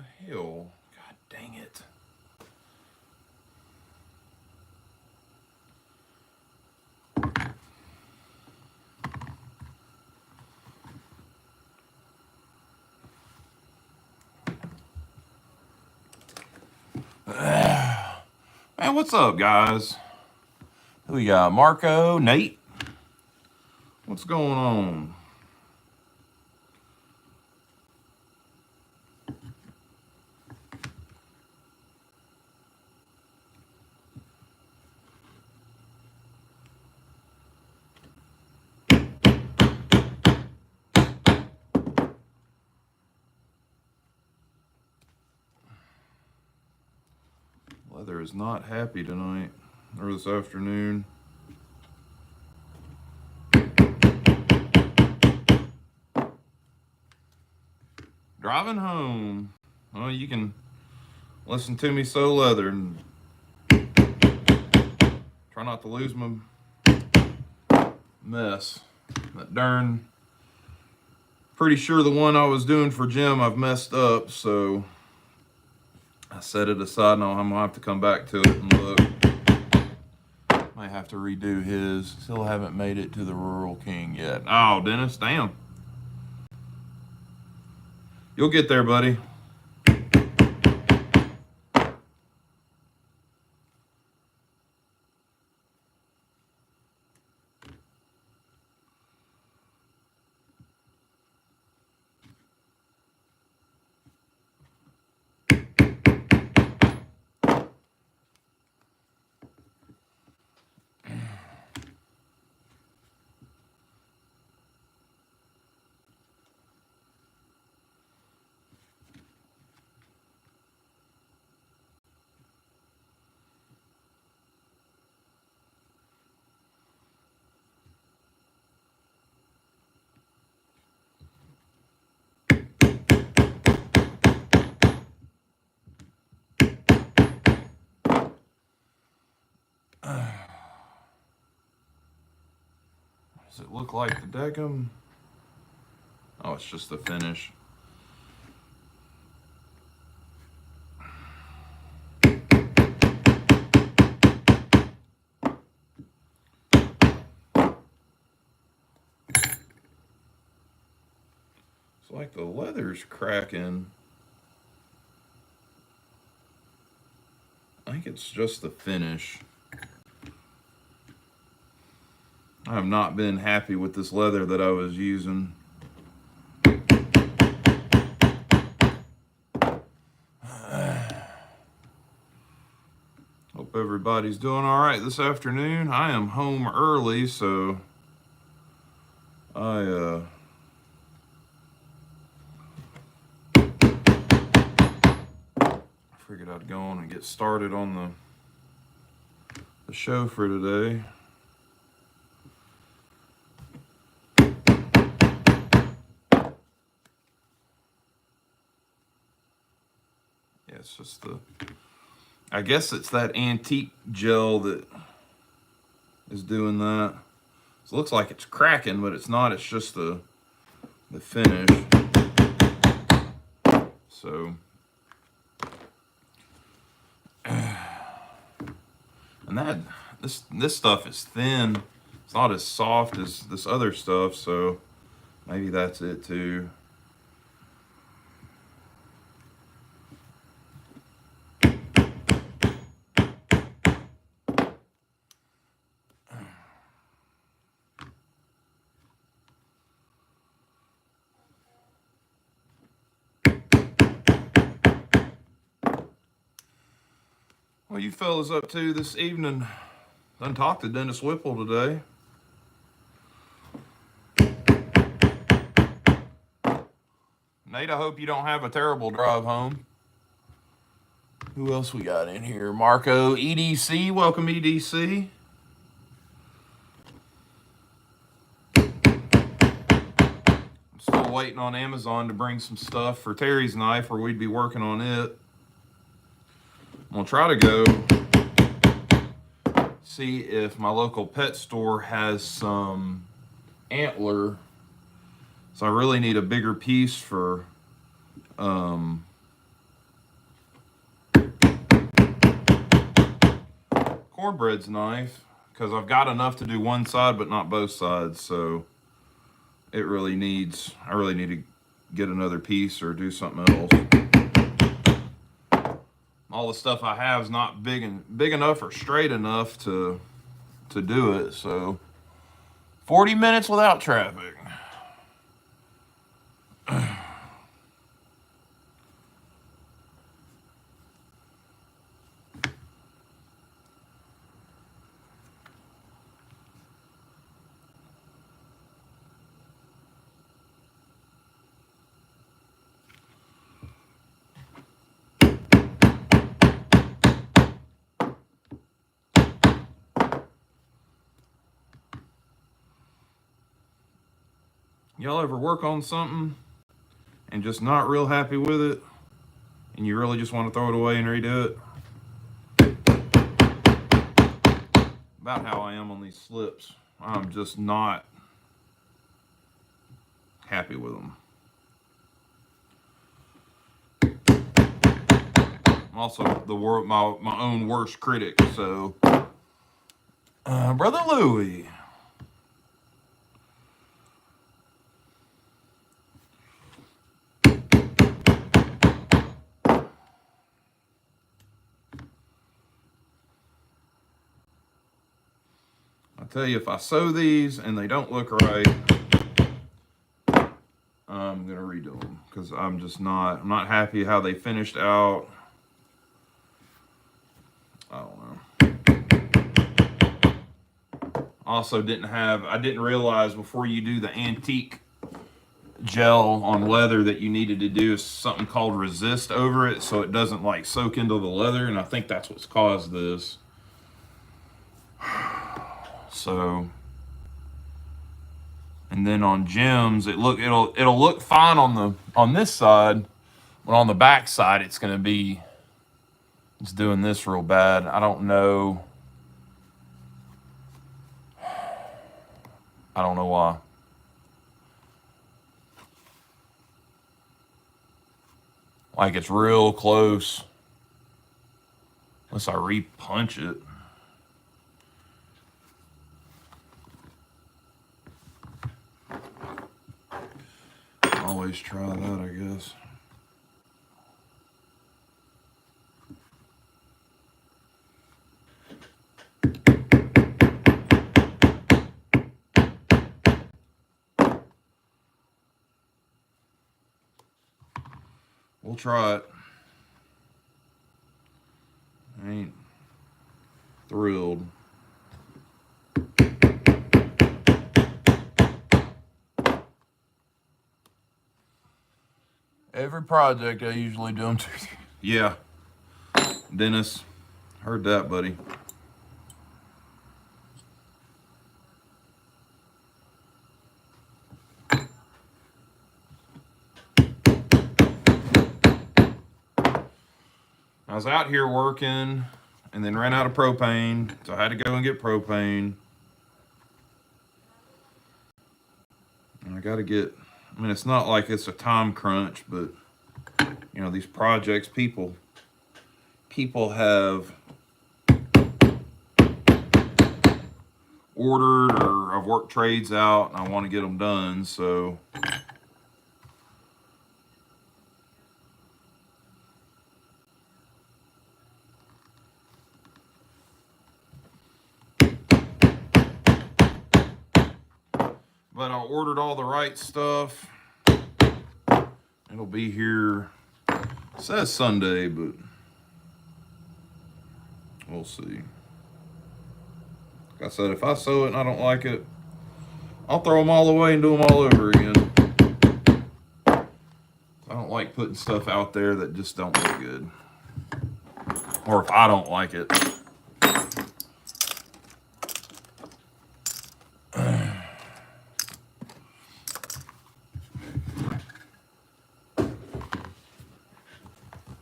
the hell? God dang it. Man, what's up, guys? Who we got? Marco, Nate? What's going on? Weather is not happy tonight or this afternoon. Driving home. Well, you can listen to me so leather and try not to lose my mess. That darn, pretty sure the one I was doing for Jim I've messed up, so I set it aside and I'm gonna have to come back to it and look. Might have to redo his. Still haven't made it to the Rural King yet. Oh, Dennis, damn. You'll get there, buddy. Does it look like the Deckham? Oh, it's just the finish. It's like the leather's cracking. I think it's just the finish. I have not been happy with this leather that I was using. Hope everybody's doing all right this afternoon. I am home early, so I figured I'd go on and get started on the show for today. Yeah, it's just I guess it's that antique gel that is doing that. So it looks like it's cracking, but it's not. It's just the finish. So, and this stuff is thin. It's not as soft as this other stuff. So maybe that's it too. What are you fellas up to this evening? Done talked to Dennis Whipple today. Nate, I hope you don't have a terrible drive home. Who else we got in here? Marco, EDC. Welcome, EDC. I'm still waiting on Amazon to bring some stuff for Terry's knife, or we'd be working on it. I'm gonna try to go see if my local pet store has some antler. So I really need a bigger piece for cornbread's knife, because I've got enough to do one side but not both sides, so I really need to get another piece or do something else. All the stuff I have is not big enough or straight enough to do it, so 40 minutes without traffic. Y'all ever work on something and just not real happy with it, and you really just want to throw it away and redo it? About how I am on these slips. I'm just not happy with them. I'm also my own worst critic, so Brother Louie. I tell you, if I sew these and they don't look right, I'm gonna redo them, because I'm not happy how they finished out. I don't know. Also I didn't realize before you do the antique gel on leather that you needed to do something called resist over it so it doesn't like soak into the leather, and I think that's what's caused this. So, and then on gems, it'll look fine on this side, but on the back side it's doing this real bad. I don't know why. Like, it's real close. Unless I re-punch it. Always try that, I guess. We'll try it. I ain't thrilled. Every project I usually do them to. Yeah. Dennis, heard that, buddy. I was out here working and then ran out of propane, so I had to go and get propane. And I gotta get, I mean, it's not like it's a time crunch, but you know, these projects, people have ordered or I've worked trades out and I want to get them done, so but I ordered all the right stuff. It'll be here, it says Sunday, but we'll see. Like I said, if I sew it and I don't like it, I'll throw them all away and do them all over again. I don't like putting stuff out there that just don't look good. Or if I don't like it.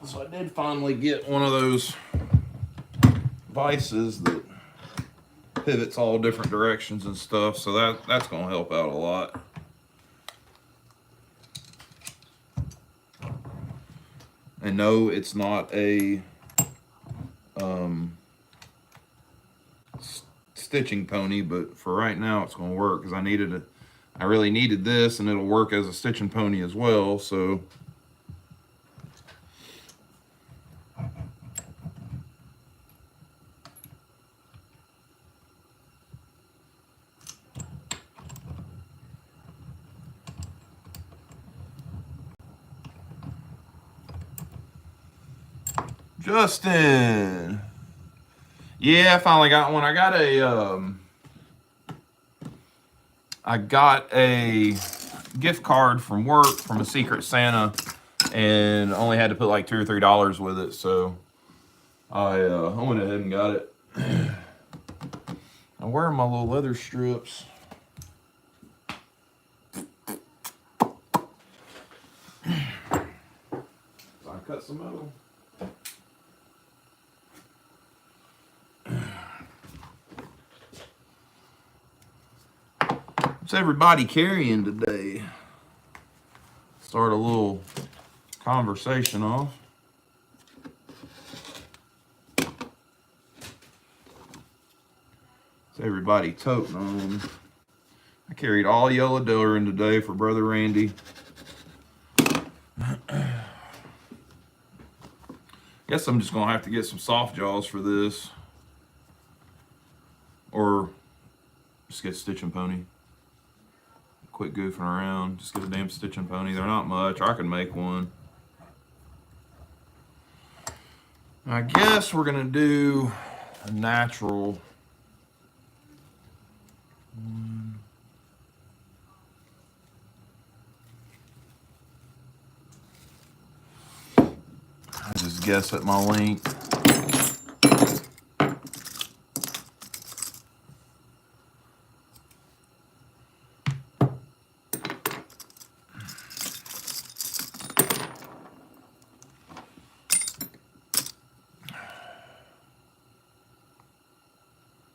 So I did finally get one of those vices that pivots all different directions and stuff, so that's going to help out a lot. And no, it's not a stitching pony, but for right now it's going to work because I really needed this, and it'll work as a stitching pony as well. So Justin, yeah, I finally got one. I got a gift card from work from a Secret Santa, and only had to put like $2 or $3 with it, so I went ahead and got it. I'm wearing my little leather strips. So I cut some metal. What's everybody carrying today? Start a little conversation off. What's everybody toting on? I carried all yellow Dillering today for Brother Randy. Guess I'm just gonna have to get some soft jaws for this, or just get a stitching pony. Quit goofing around, just get a damn stitching pony. They're not much, or I can make one. I guess we're gonna do a natural one. I just guess at my length.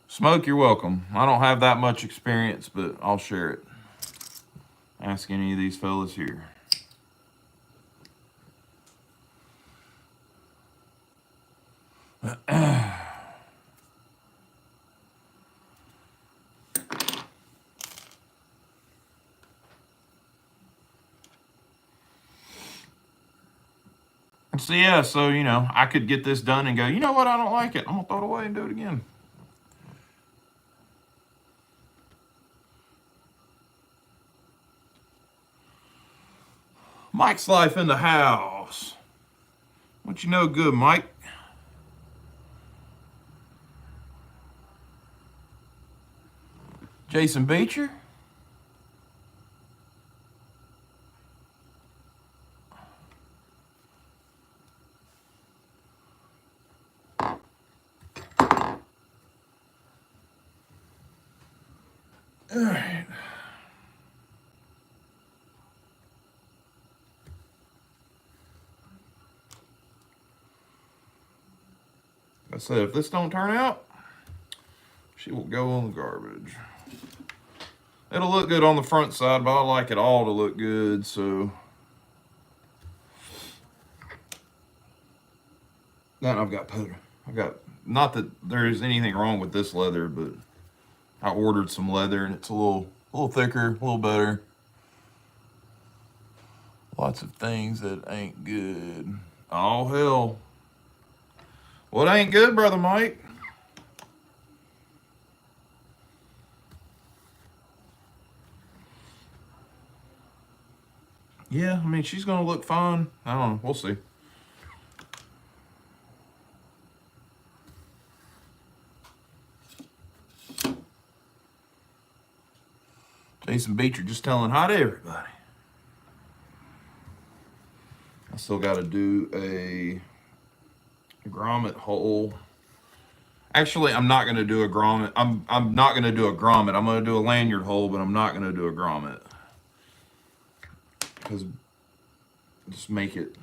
Smoke, you're welcome. I don't have that much experience, but I'll share it. Ask any of these fellas here. So yeah, so you know, I could get this done and go, you know what, I don't like it. I'm gonna throw it away and do it again. Mike's Life in the house. What you know good, Mike? Jason Beecher? All right. I said, if this don't turn out, she will go on the garbage. It'll look good on the front side, but I like it all to look good, so. Then I've got, not that there's anything wrong with this leather, but I ordered some leather and it's a little thicker, a little better. Lots of things that ain't good. Oh, hell. What ain't good, Brother Mike? Yeah, I mean, she's going to look fine. I don't know. We'll see. Jason Beecher just telling hi to everybody. I still got to do a grommet hole. Actually, I'm not going to do a grommet. I'm not going to do a grommet. I'm going to do a lanyard hole, but I'm not going to do a grommet. Because just make it,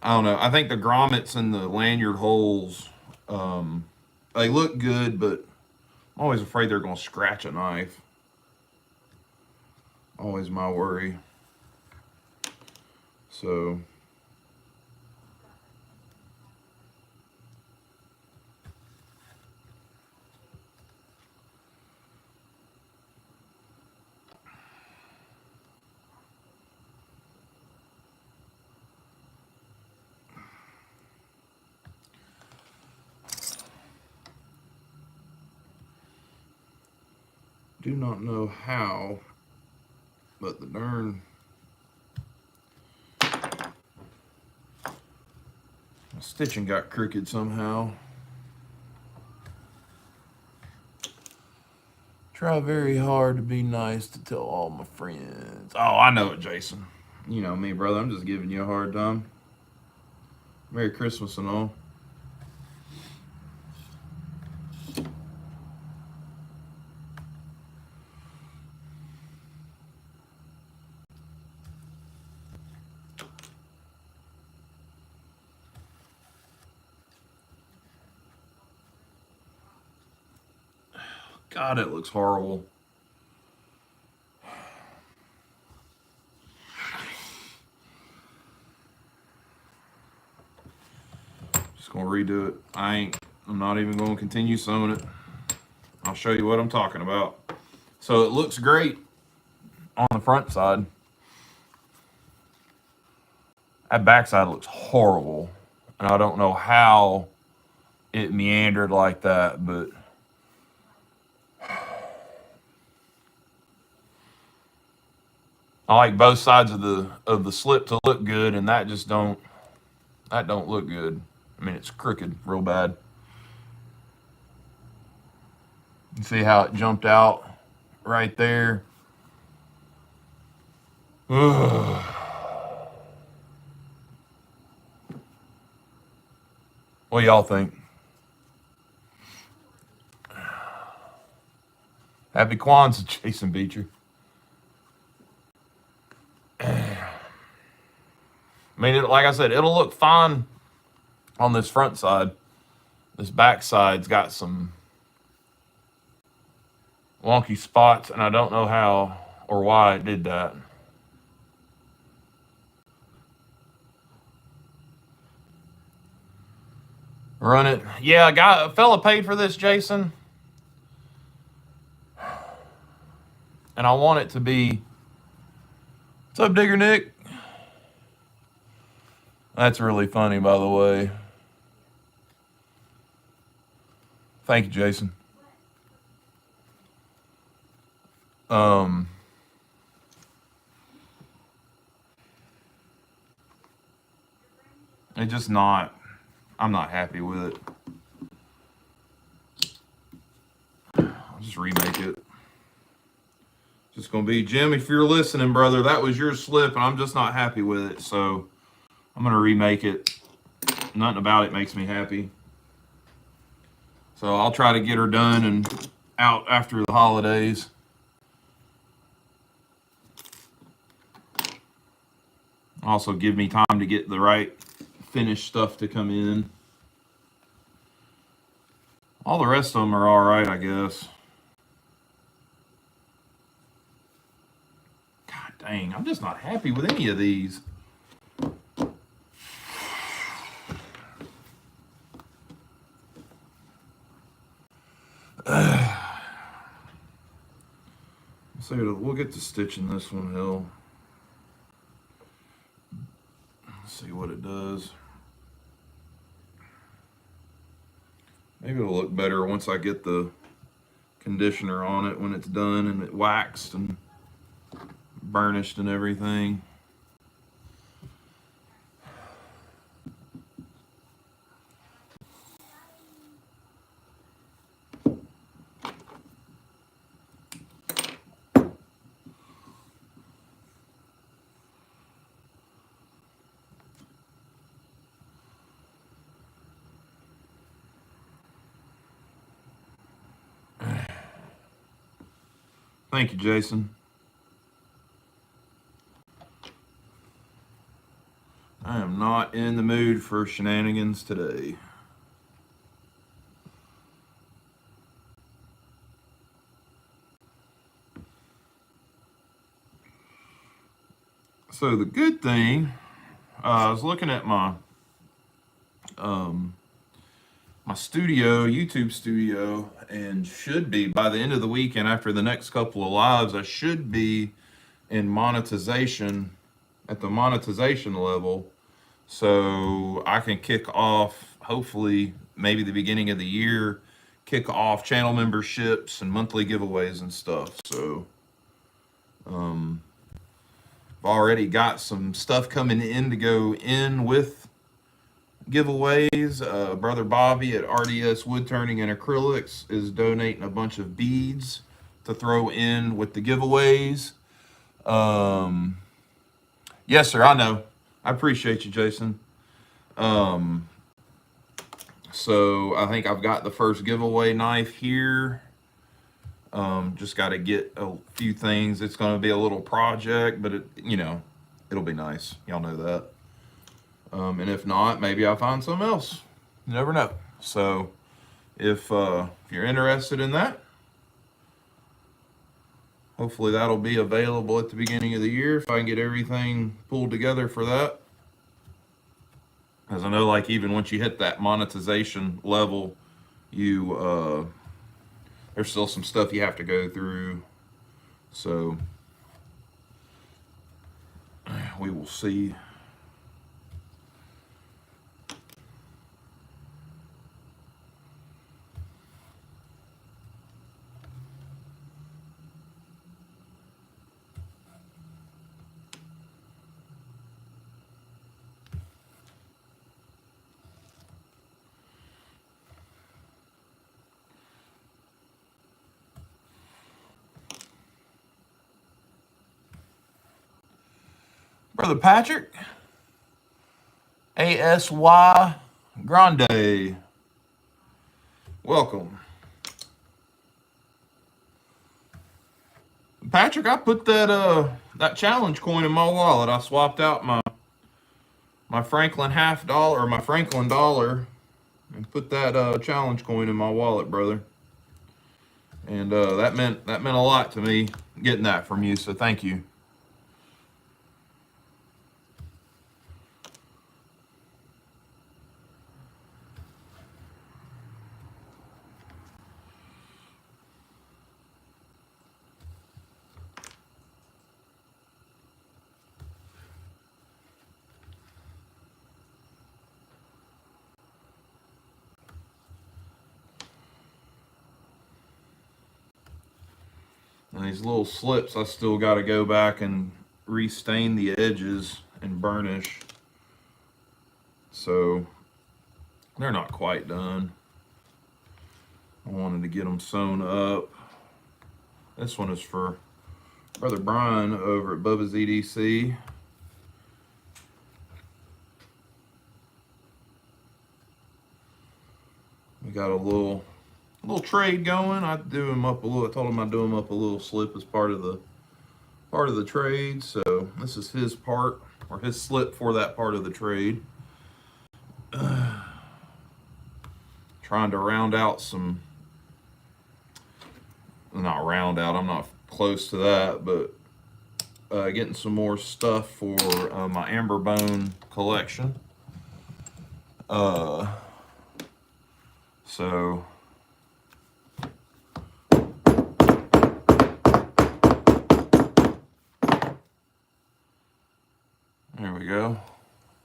I don't know. I think the grommets and the lanyard holes, they look good, but I'm always afraid they're going to scratch a knife. Always my worry. So Do not know how, but the darn stitching got crooked somehow. Try very hard to be nice to tell all my friends. Oh, I know it, Jason. You know me, brother. I'm just giving you a hard time. Merry Christmas and all. God, it looks horrible. Just gonna redo it. I'm not even gonna continue sewing it. I'll show you what I'm talking about. So it looks great on the front side. That back side looks horrible. And I don't know how it meandered like that, but I like both sides of the slip to look good, and that don't look good. I mean, it's crooked real bad. You see how it jumped out right there? Ugh. What do y'all think? Happy Kwanzaa, Jason Beecher. I mean, like I said, it'll look fine on this front side. This back side's got some wonky spots, and I don't know how or why it did that. Run it. Yeah, a fella paid for this, Jason. And I want it to be... What's up, Digger Nick? That's really funny, by the way. Thank you, Jason. It's just not... I'm not happy with it. I'll just remake it. Just gonna be, Jim, if you're listening, brother, that was your slip, and I'm just not happy with it. So I'm gonna remake it. Nothing about it makes me happy. So I'll try to get her done and out after the holidays. Also give me time to get the right finished stuff to come in. All the rest of them are all right, I guess. God dang, I'm just not happy with any of these. So we'll get to stitching this one, hell. Let's see what it does. Maybe it'll look better once I get the conditioner on it when it's done and it waxed and burnished and everything. Thank you, Jason. I am not in the mood for shenanigans today. So the good thing, I was looking at my my studio, YouTube studio, and should be by the end of the week and after the next couple of lives, I should be in monetization, at the monetization level, so I can kick off hopefully maybe the beginning of the year kick off channel memberships and monthly giveaways and stuff. So I've already got some stuff coming in to go in with giveaways. Brother Bobby at RDS Wood Turning and Acrylics is donating a bunch of beads to throw in with the giveaways. Yes, sir, I know. I appreciate you, Jason. So I think I've got the first giveaway knife here. Just got to get a few things. It's going to be a little project, but it'll be nice. Y'all know that. And if not, maybe I'll find something else. You never know. So if you're interested in that, hopefully that'll be available at the beginning of the year if I can get everything pulled together for that. Because I know, like, even once you hit that monetization level, there's still some stuff you have to go through. So we will see. Brother Patrick, ASY Grande, welcome. Patrick, I put that challenge coin in my wallet. I swapped out my Franklin $50 or my Franklin dollar and put that challenge coin in my wallet, brother. And that meant a lot to me getting that from you. So thank you. And these little slips, I still got to go back and restain the edges and burnish. So they're not quite done. I wanted to get them sewn up. This one is for Brother Brian over at Bubba's EDC. We got a little trade going. I do him up a little. I told him I'd do him up a little slip as part of the trade. So this is his part, or his slip for that part of the trade. Trying to round out some. Not round out. I'm not close to that, but getting some more stuff for my amber bone collection. So. There we go.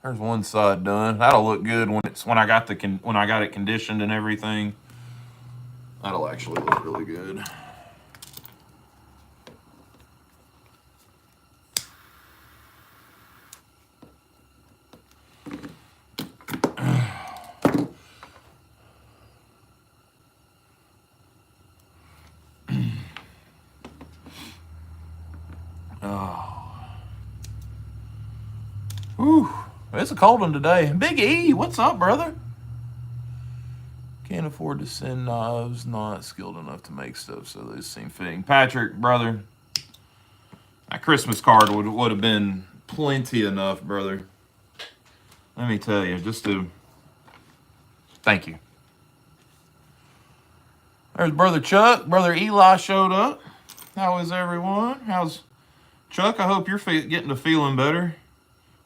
There's one side done. That'll look good when I got it conditioned and everything. That'll actually look really good. Whew, it's a cold one today. Big E, what's up, brother? Can't afford to send knives, not skilled enough to make stuff, so those seem fitting. Patrick, brother, that Christmas card would have been plenty enough, brother. Let me tell you, just to thank you. There's Brother Chuck. Brother Eli showed up. How is everyone? How's Chuck? I hope you're getting to feeling better.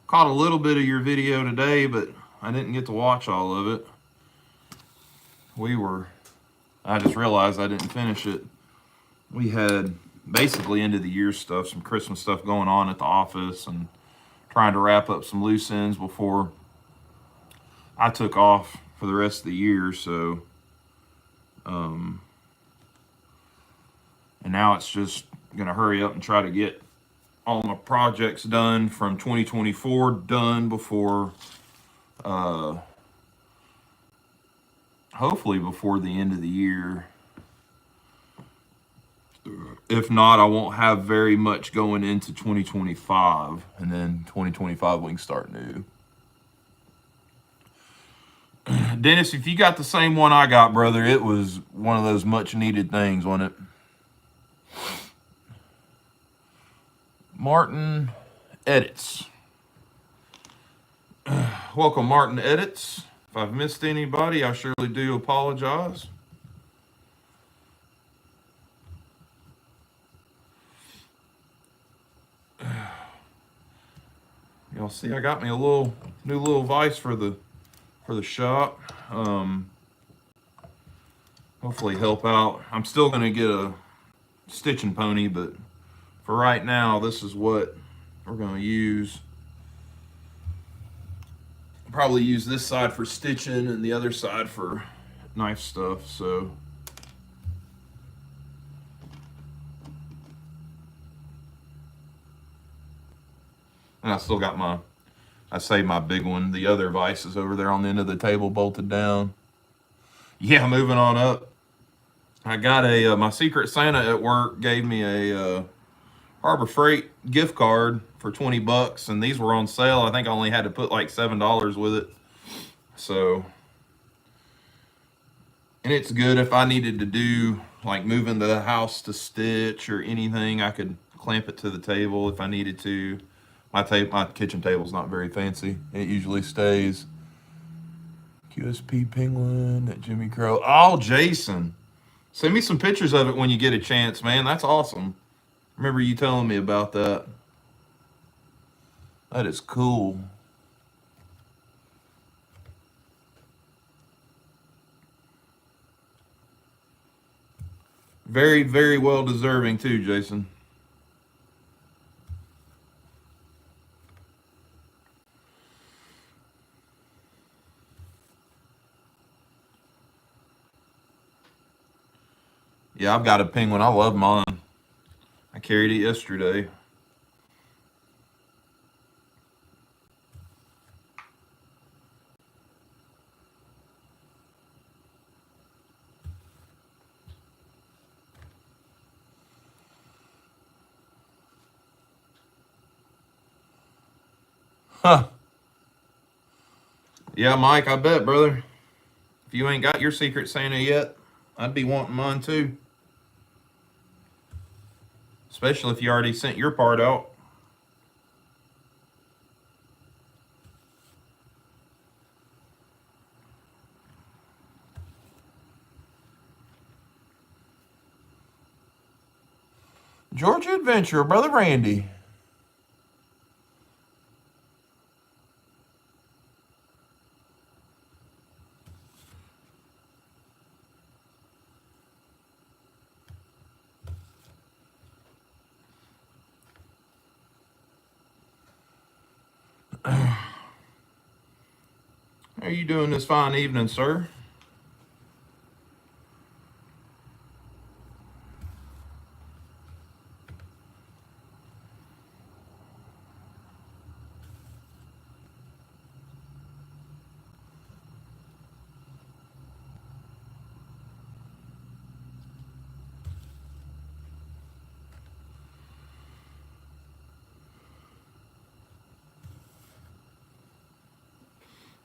Caught a little bit of your video today, but I didn't get to watch all of it. I just realized I didn't finish it. We had basically end of the year stuff, some Christmas stuff going on at the office and trying to wrap up some loose ends before I took off for the rest of the year. So, And now it's just going to hurry up and try to get all my projects done from 2024 done before, hopefully before the end of the year. If not, I won't have very much going into 2025, and then 2025 we can start new. Dennis, if you got the same one I got, brother, it was one of those much needed things, wasn't it? Martin Edits. Welcome, Martin Edits. If I've missed anybody, I surely do apologize. Y'all see, I got me a new little vise for the shop. Hopefully help out. I'm still gonna get a stitching pony, but for right now, this is what we're gonna use. Probably use this side for stitching and the other side for knife stuff. So and I still got I saved my big one. The other vise is over there on the end of the table, bolted down. Yeah, moving on up. I got my Secret Santa at work gave me a Harbor Freight gift card for $20, and these were on sale. I think I only had to put like $7 with it. So, and it's good if I needed to do like moving the house to stitch or anything, I could clamp it to the table if I needed to. My kitchen table's not very fancy. It usually stays. QSP Penguin at Jimmy Crow. Oh, Jason. Send me some pictures of it when you get a chance, man. That's awesome. Remember you telling me about that. That is cool. Very, very well deserving too, Jason. Yeah, I've got a penguin. I love mine. I carried it yesterday. Huh. Yeah, Mike, I bet, brother. If you ain't got your Secret Santa yet, I'd be wanting mine too. Especially if you already sent your part out. Georgia Adventure, Brother Randy. How are you doing this fine evening, sir?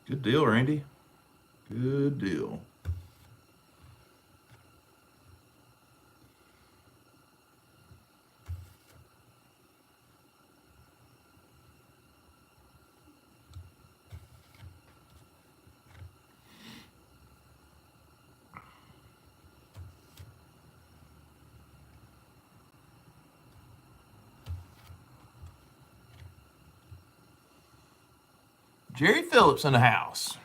Good deal, Randy. Good deal. Jerry Phillips in the house.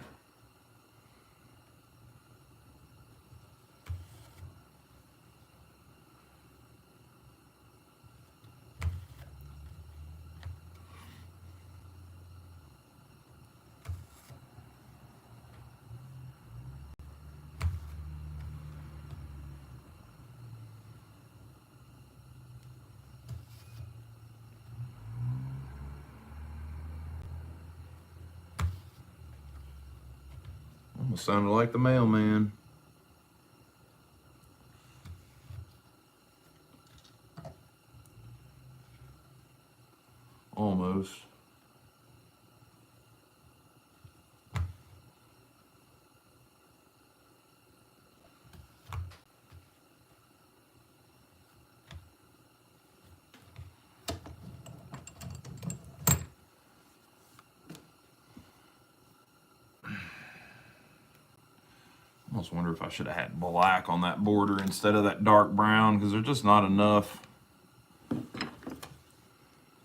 sounded like the mailman. Almost. I almost wonder if I should have had black on that border instead of that dark brown, because there's just not enough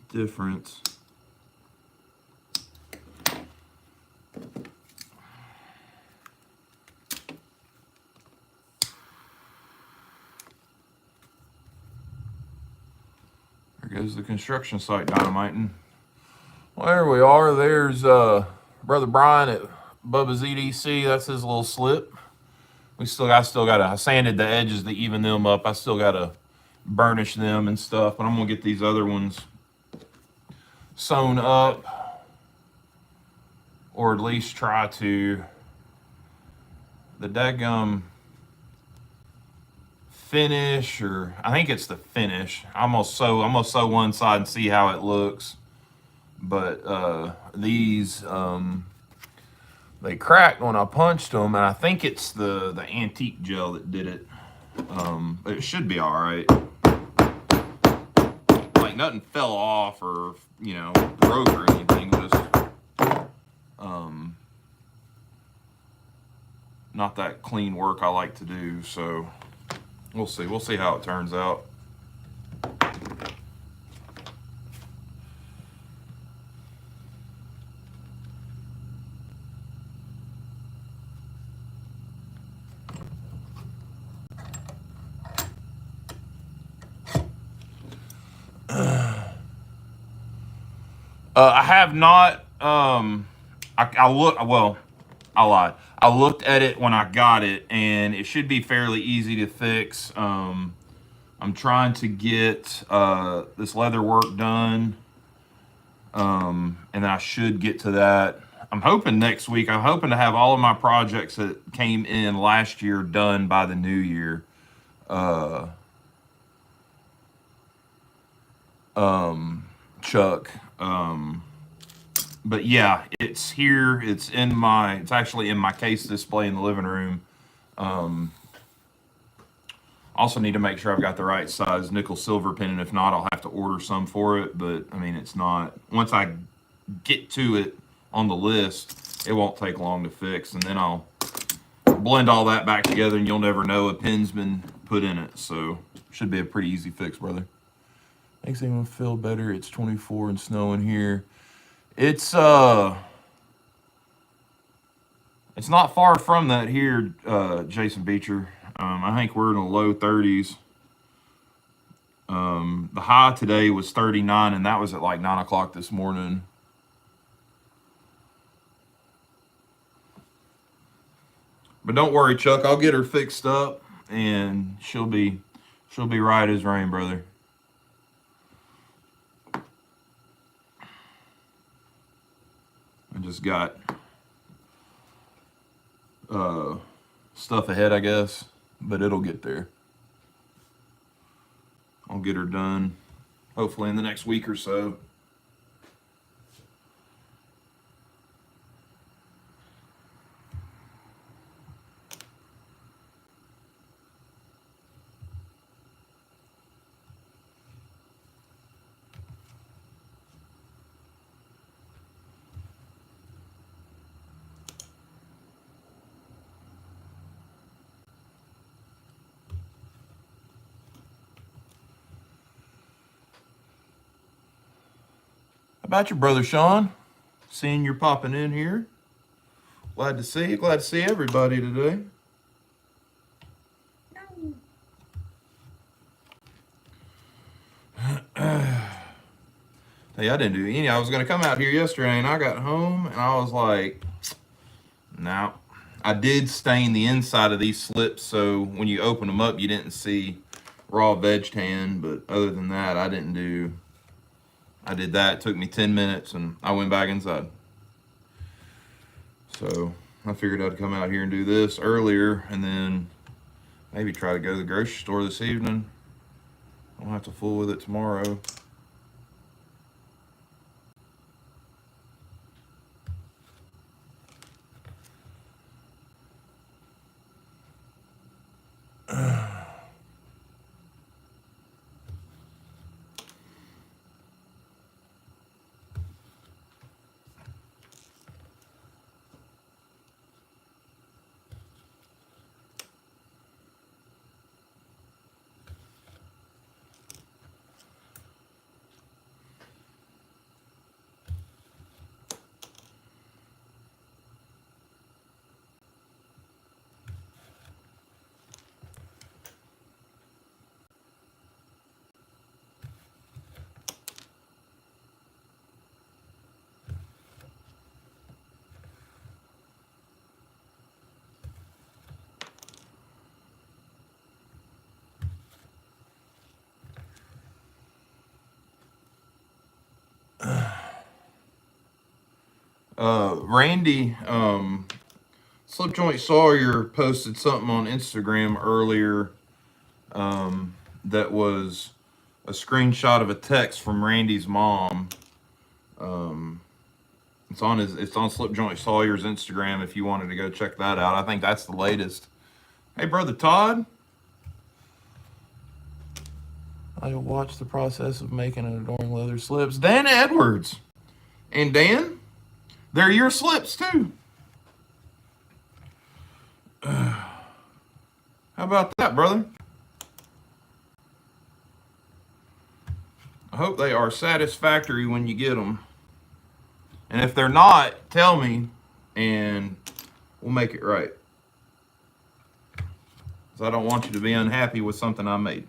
difference. There goes the construction site dynamiting. Well, there we are. There's Brother Brian at Bubba's EDC. That's his little slip. I still gotta, I sanded the edges to even them up. I still gotta burnish them and stuff, but I'm gonna get these other ones sewn up, or at least try to. The daggum finish, or I think it's the finish. I'm gonna sew one side and see how it looks. But these they cracked when I punched them, and I think it's the antique gel that did it. It should be all right. Like nothing fell off or broke or anything. Just not that clean work I like to do. So we'll see. We'll see how it turns out. I have not. I lied. I looked at it when I got it, and it should be fairly easy to fix. I'm trying to get this leather work done, and I should get to that. I'm hoping next week. I'm hoping to have all of my projects that came in last year done by the new year. Chuck. But yeah, it's here. It's actually in my case display in the living room. Also need to make sure I've got the right size nickel silver pin, and if not, I'll have to order some for it. But I mean, it's not, once I get to it on the list, it won't take long to fix, and then I'll blend all that back together, and you'll never know a pin's been put in it. So should be a pretty easy fix, brother. Makes anyone feel better. It's 24 and snowing here. It's not far from that here, Jason Beecher. I think we're in the low 30s. The high today was 39, and that was at like 9 o'clock this morning. But don't worry, Chuck. I'll get her fixed up, and she'll be right as rain, brother. I just got stuff ahead, I guess, but it'll get there. I'll get her done hopefully in the next week or so. How about your brother, Sean? Seeing you're popping in here. Glad to see you. Glad to see everybody today. Hey, I didn't do any. I was going to come out here yesterday, and I got home, and I was like, no. I did stain the inside of these slips, so when you open them up, you didn't see raw veg tan. But other than that, I didn't do. I did that. It took me 10 minutes, and I went back inside. So I figured I'd come out here and do this earlier and then maybe try to go to the grocery store this evening. I don't have to fool with it tomorrow. Randy, Slip Joint Sawyer posted something on Instagram earlier that was a screenshot of a text from Randy's mom. It's on Slip Joint Sawyer's Instagram if you wanted to go check that out. I think that's the latest. Hey, brother Todd. I watched the process of making and adorning leather slips. Dan Edwards. And Dan, they're your slips too. How about that, brother? I hope they are satisfactory when you get them. And if they're not, tell me and we'll make it right. Because I don't want you to be unhappy with something I made.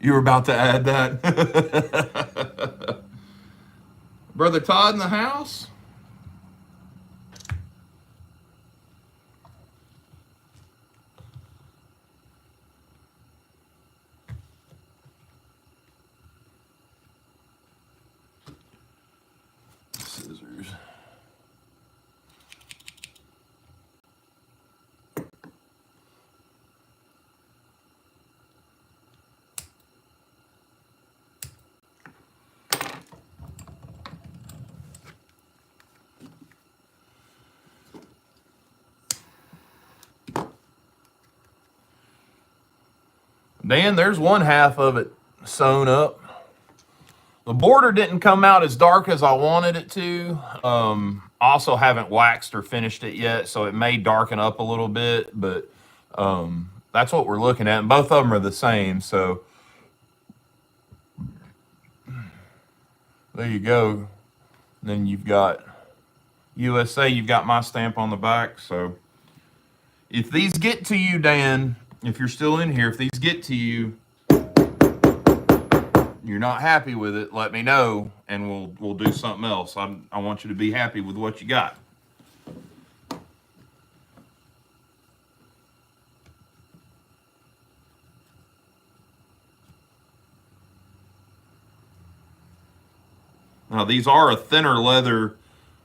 You were about to add that. Brother Todd in the house? Scissors. Dan, there's one half of it sewn up. The border didn't come out as dark as I wanted it to. Also haven't waxed or finished it yet, so it may darken up a little bit, but that's what we're looking at. And both of them are the same, so there you go. Then you've got USA, you've got my stamp on the back. So if these get to you, Dan, if you're still in here, if these get to you, you're not happy with it, let me know and we'll do something else. I want you to be happy with what you got. Now these are a thinner leather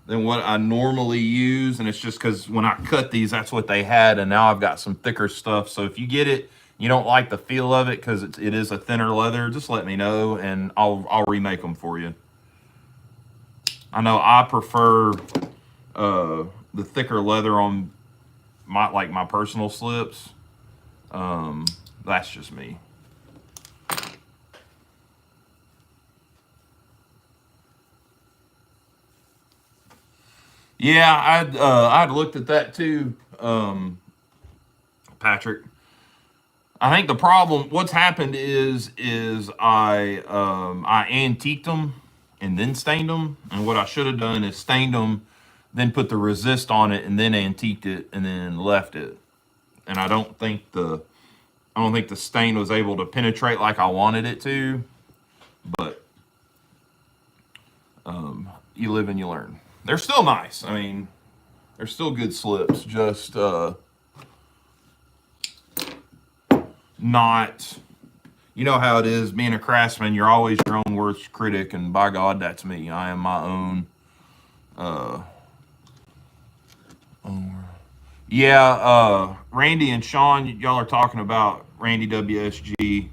than what I normally use, and it's just because when I cut these, that's what they had, and now I've got some thicker stuff. So if you get it, you don't like the feel of it because it is a thinner leather, just let me know, and I'll remake them for you. I know I prefer the thicker leather on my personal slips. That's just me. Yeah, I'd looked at that too, Patrick. I think the problem, what's happened is I antiqued them and then stained them, and what I should have done is stained them, then put the resist on it, and then antiqued it, and then left it. And I don't think the stain was able to penetrate like I wanted it to, but you live and you learn. They're still nice. I mean, they're still good slips. Just not, you know how it is being a craftsman, you're always your own worst critic, and by God, that's me. I am my own. Randy and Sean, y'all are talking about Randy WSG.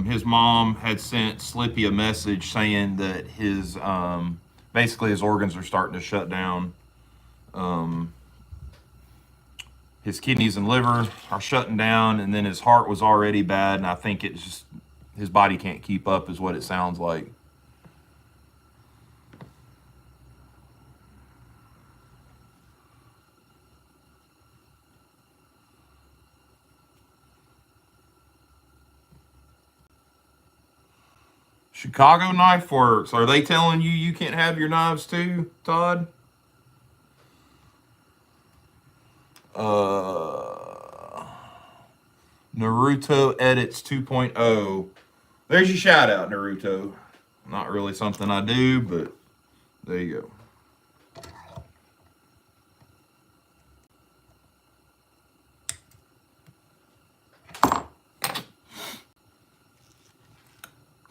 His mom had sent Slippy a message saying that his basically his organs are starting to shut down. His kidneys and liver are shutting down, and then his heart was already bad, and I think it's just his body can't keep up, is what it sounds like. Chicago Knife Works. Are they telling you you can't have your knives too, Todd? Naruto Edits 2.0. There's your shout out, Naruto. Not really something I do, but there you go.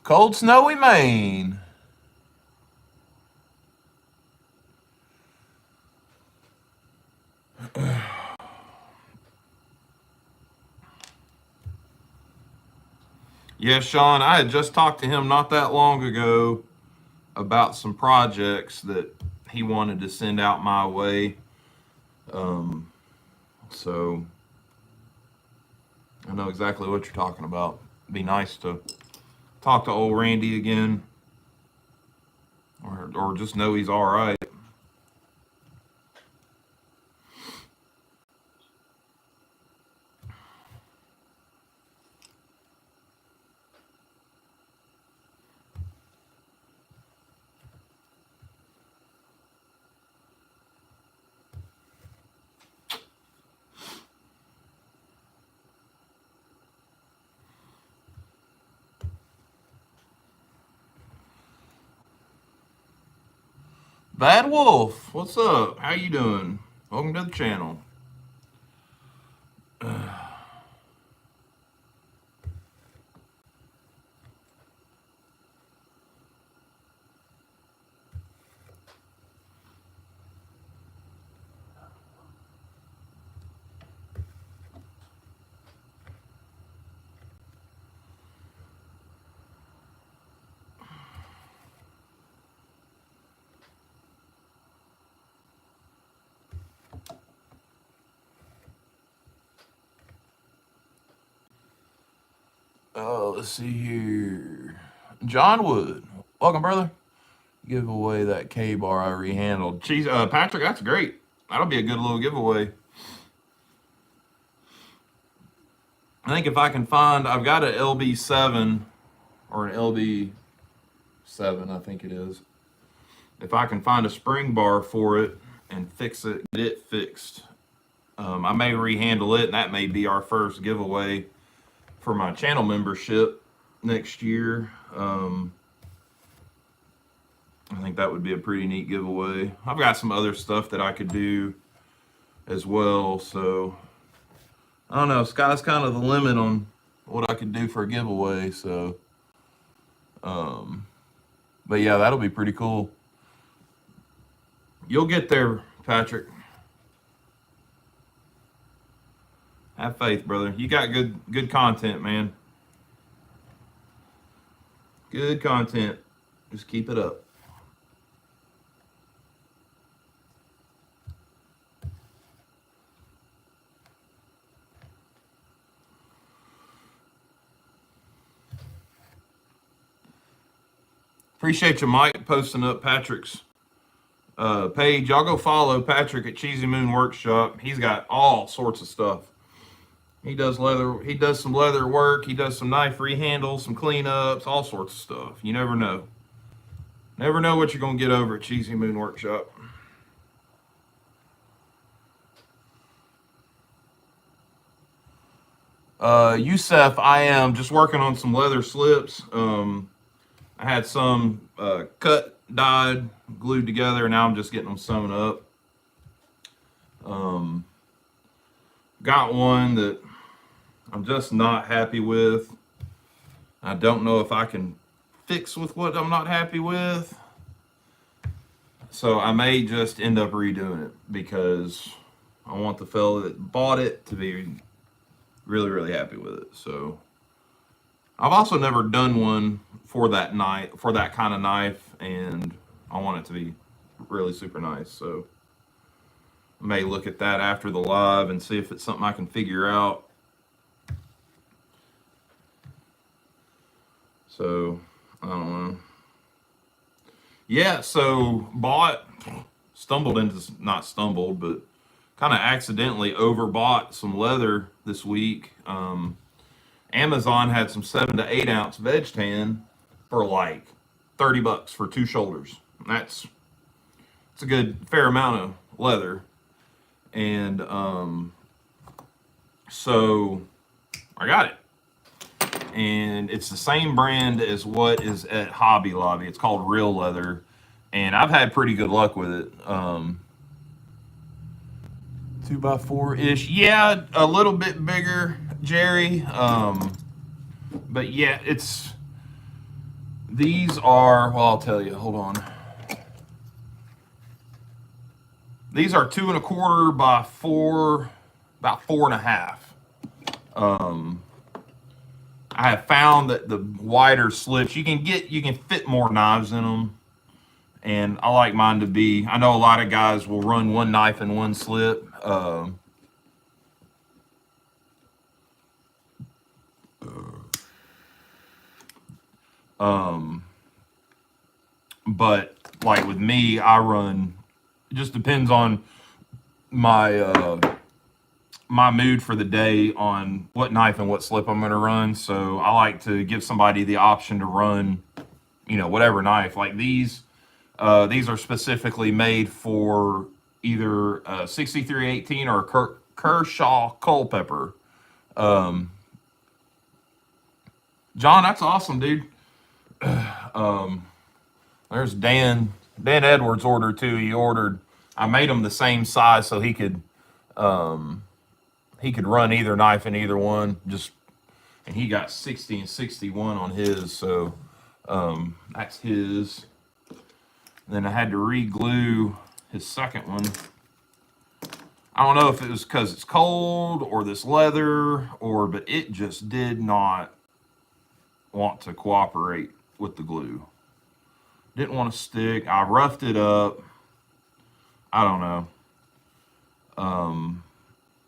Cold, snowy Maine. Yeah, Sean, I had just talked to him not that long ago about some projects that he wanted to send out my way. So I know exactly what you're talking about. It'd be nice to talk to old Randy again, or just know he's all right. Bad Wolf, what's up? How you doing? Welcome to the channel. Oh, let's see here. John Wood, welcome, brother. Give away that K-bar I rehandled. Jeez, Patrick, that's great. That'll be a good little giveaway. I think if I can find, I've got an LB7 or an LB7, I think it is. If I can find a spring bar for it and fix it, get it fixed, I may rehandle it, and that may be our first giveaway for my channel membership next year. I think that would be a pretty neat giveaway. I've got some other stuff that I could do as well, so I don't know. Sky's kind of the limit on what I could do for a giveaway. So, but yeah, that'll be pretty cool. You'll get there, Patrick. Have faith, brother. You got good content, man. Good content. Just keep it up. Appreciate you, Mike, posting up Patrick's page. Y'all go follow Patrick at Cheesy Moon Workshop. He's got all sorts of stuff. He does leather. He does some leather work. He does some knife rehandles, some cleanups, all sorts of stuff. You never know. Never know what you're gonna get over at Cheesy Moon Workshop. Yusef, I am just working on some leather slips. I had some cut, dyed, glued together, and now I'm just getting them sewn up. Got one that I'm just not happy with. I don't know if I can fix with what I'm not happy with. So I may just end up redoing it because I want the fella that bought it to be really, really happy with it. So I've also never done one for that kind of knife, and I want it to be really super nice. So I may look at that after the live and see if it's something I can figure out. So I don't know. Yeah, so not stumbled, but kind of accidentally overbought some leather this week. Amazon had some 7 to 8 ounce veg tan for like $30 for 2 shoulders. It's a good fair amount of leather, and so I got it, and it's the same brand as what is at Hobby Lobby. It's called Real Leather, and I've had pretty good luck with it. 2x4 ish, yeah, a little bit bigger, Jerry. But yeah, these are, well, I'll tell you, hold on. These are 2 1/4 by 4, about 4 1/2. I have found that the wider slips, you can fit more knives in them. And I like mine to be, I know a lot of guys will run one knife and one slip. But like with me, it just depends on my my mood for the day on what knife and what slip I'm going to run. So I like to give somebody the option to run, whatever knife. Like these are specifically made for either 6318 or a Kershaw Culpeper. John, that's awesome, dude. There's Dan Edwards ordered too. I made him the same size so he could run either knife in either one. And he got 60 and 61 on his, so that's his. Then I had to re-glue his second one. I don't know if it was because it's cold or this leather, but it just did not want to cooperate with the glue. Didn't want to stick. I roughed it up. I don't know.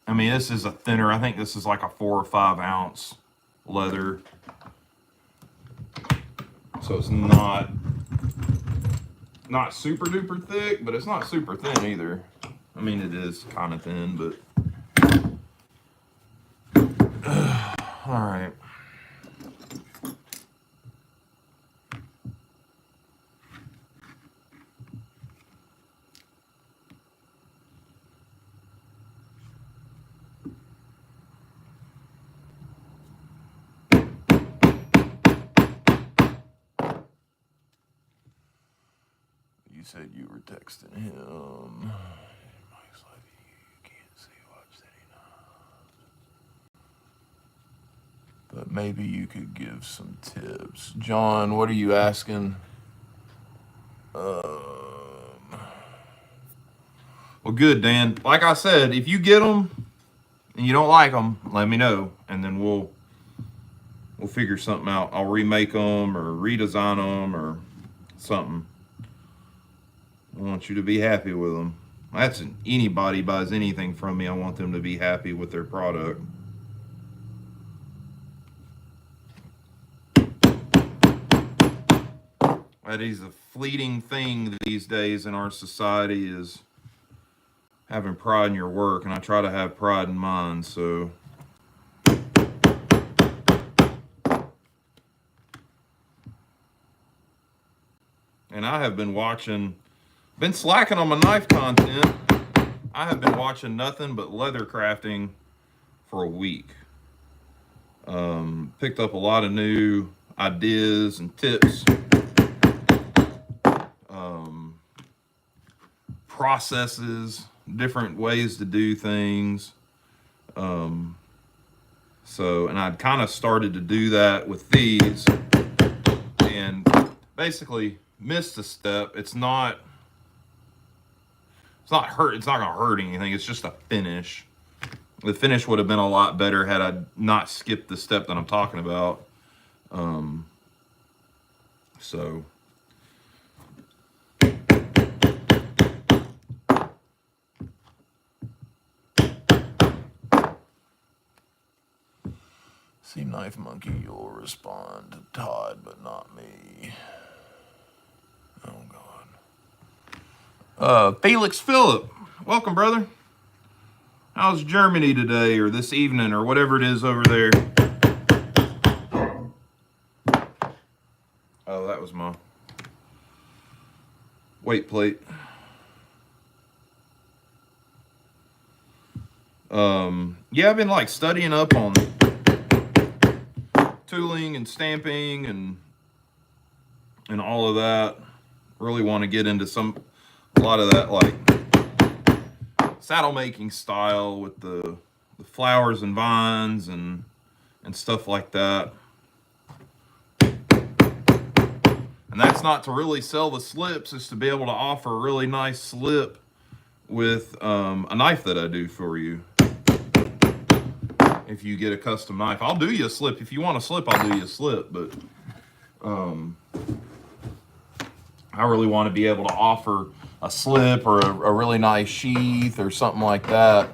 I mean, this is a thinner. I think this is like a 4 or 5 ounce leather. So it's not super duper thick, but it's not super thin either. I mean, it is kind of thin, but all right. You said you were texting him. But maybe you could give some tips. John, what are you asking? Well, good, Dan. Like I said, if you get them and you don't like them, let me know, and then we'll figure something out. I'll remake them or redesign them or something. I want you to be happy with them. Anybody buys anything from me, I want them to be happy with their product. That is a fleeting thing these days in our society, is having pride in your work, and I try to have pride in mine, so. And I have been slacking on my knife content. I have been watching nothing but leather crafting for a week. Picked up a lot of new ideas and tips. Processes, different ways to do things. So, and I'd kind of started to do that with these and basically missed a step. It's not going to hurt anything. It's just a finish. The finish would have been a lot better had I not skipped the step that I'm talking about. So see, Knife Monkey, you'll respond to Todd, but not me. Oh God. Felix Phillip, welcome, brother. How's Germany today, or this evening, or whatever it is over there? Oh, that was my weight plate. Yeah, I've been like studying up on tooling and stamping and all of that. Really want to get into a lot of that like saddle making style with the flowers and vines and stuff like that. And that's not to really sell the slips, it's to be able to offer a really nice slip with a knife that I do for you. If you get a custom knife, I'll do you a slip. If you want a slip, I'll do you a slip. But I really want to be able to offer a slip or a really nice sheath or something like that.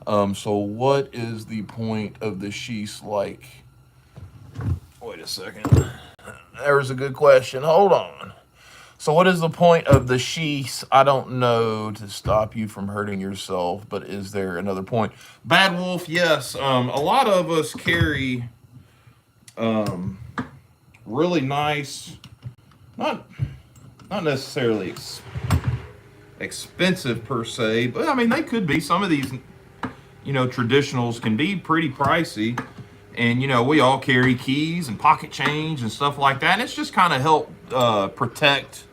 So what is the point of the sheaths like? Wait a second. There's a good question. Hold on. So what is the point of the sheaths? I don't know, to stop you from hurting yourself, but is there another point? Bad Wolf, yes. A lot of us carry really nice, not necessarily expensive per se, but I mean, they could be. Some of these, traditionals can be pretty pricey. And, we all carry keys and pocket change and stuff like that. And it's just kind of help protect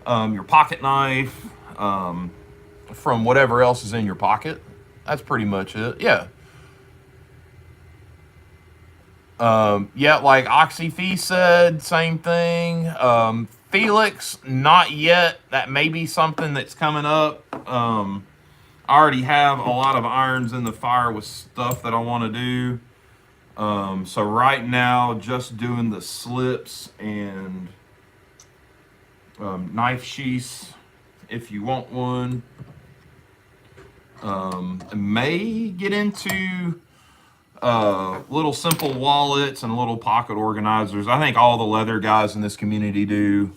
your pocket knife from whatever else is in your pocket. That's pretty much it. Yeah. Yeah, like Oxyfee said, same thing. Felix, not yet. That may be something that's coming up. I already have a lot of irons in the fire with stuff that I want to do. So right now, just doing the slips and knife sheaths, if you want one. May get into little simple wallets and little pocket organizers. I think all the leather guys in this community do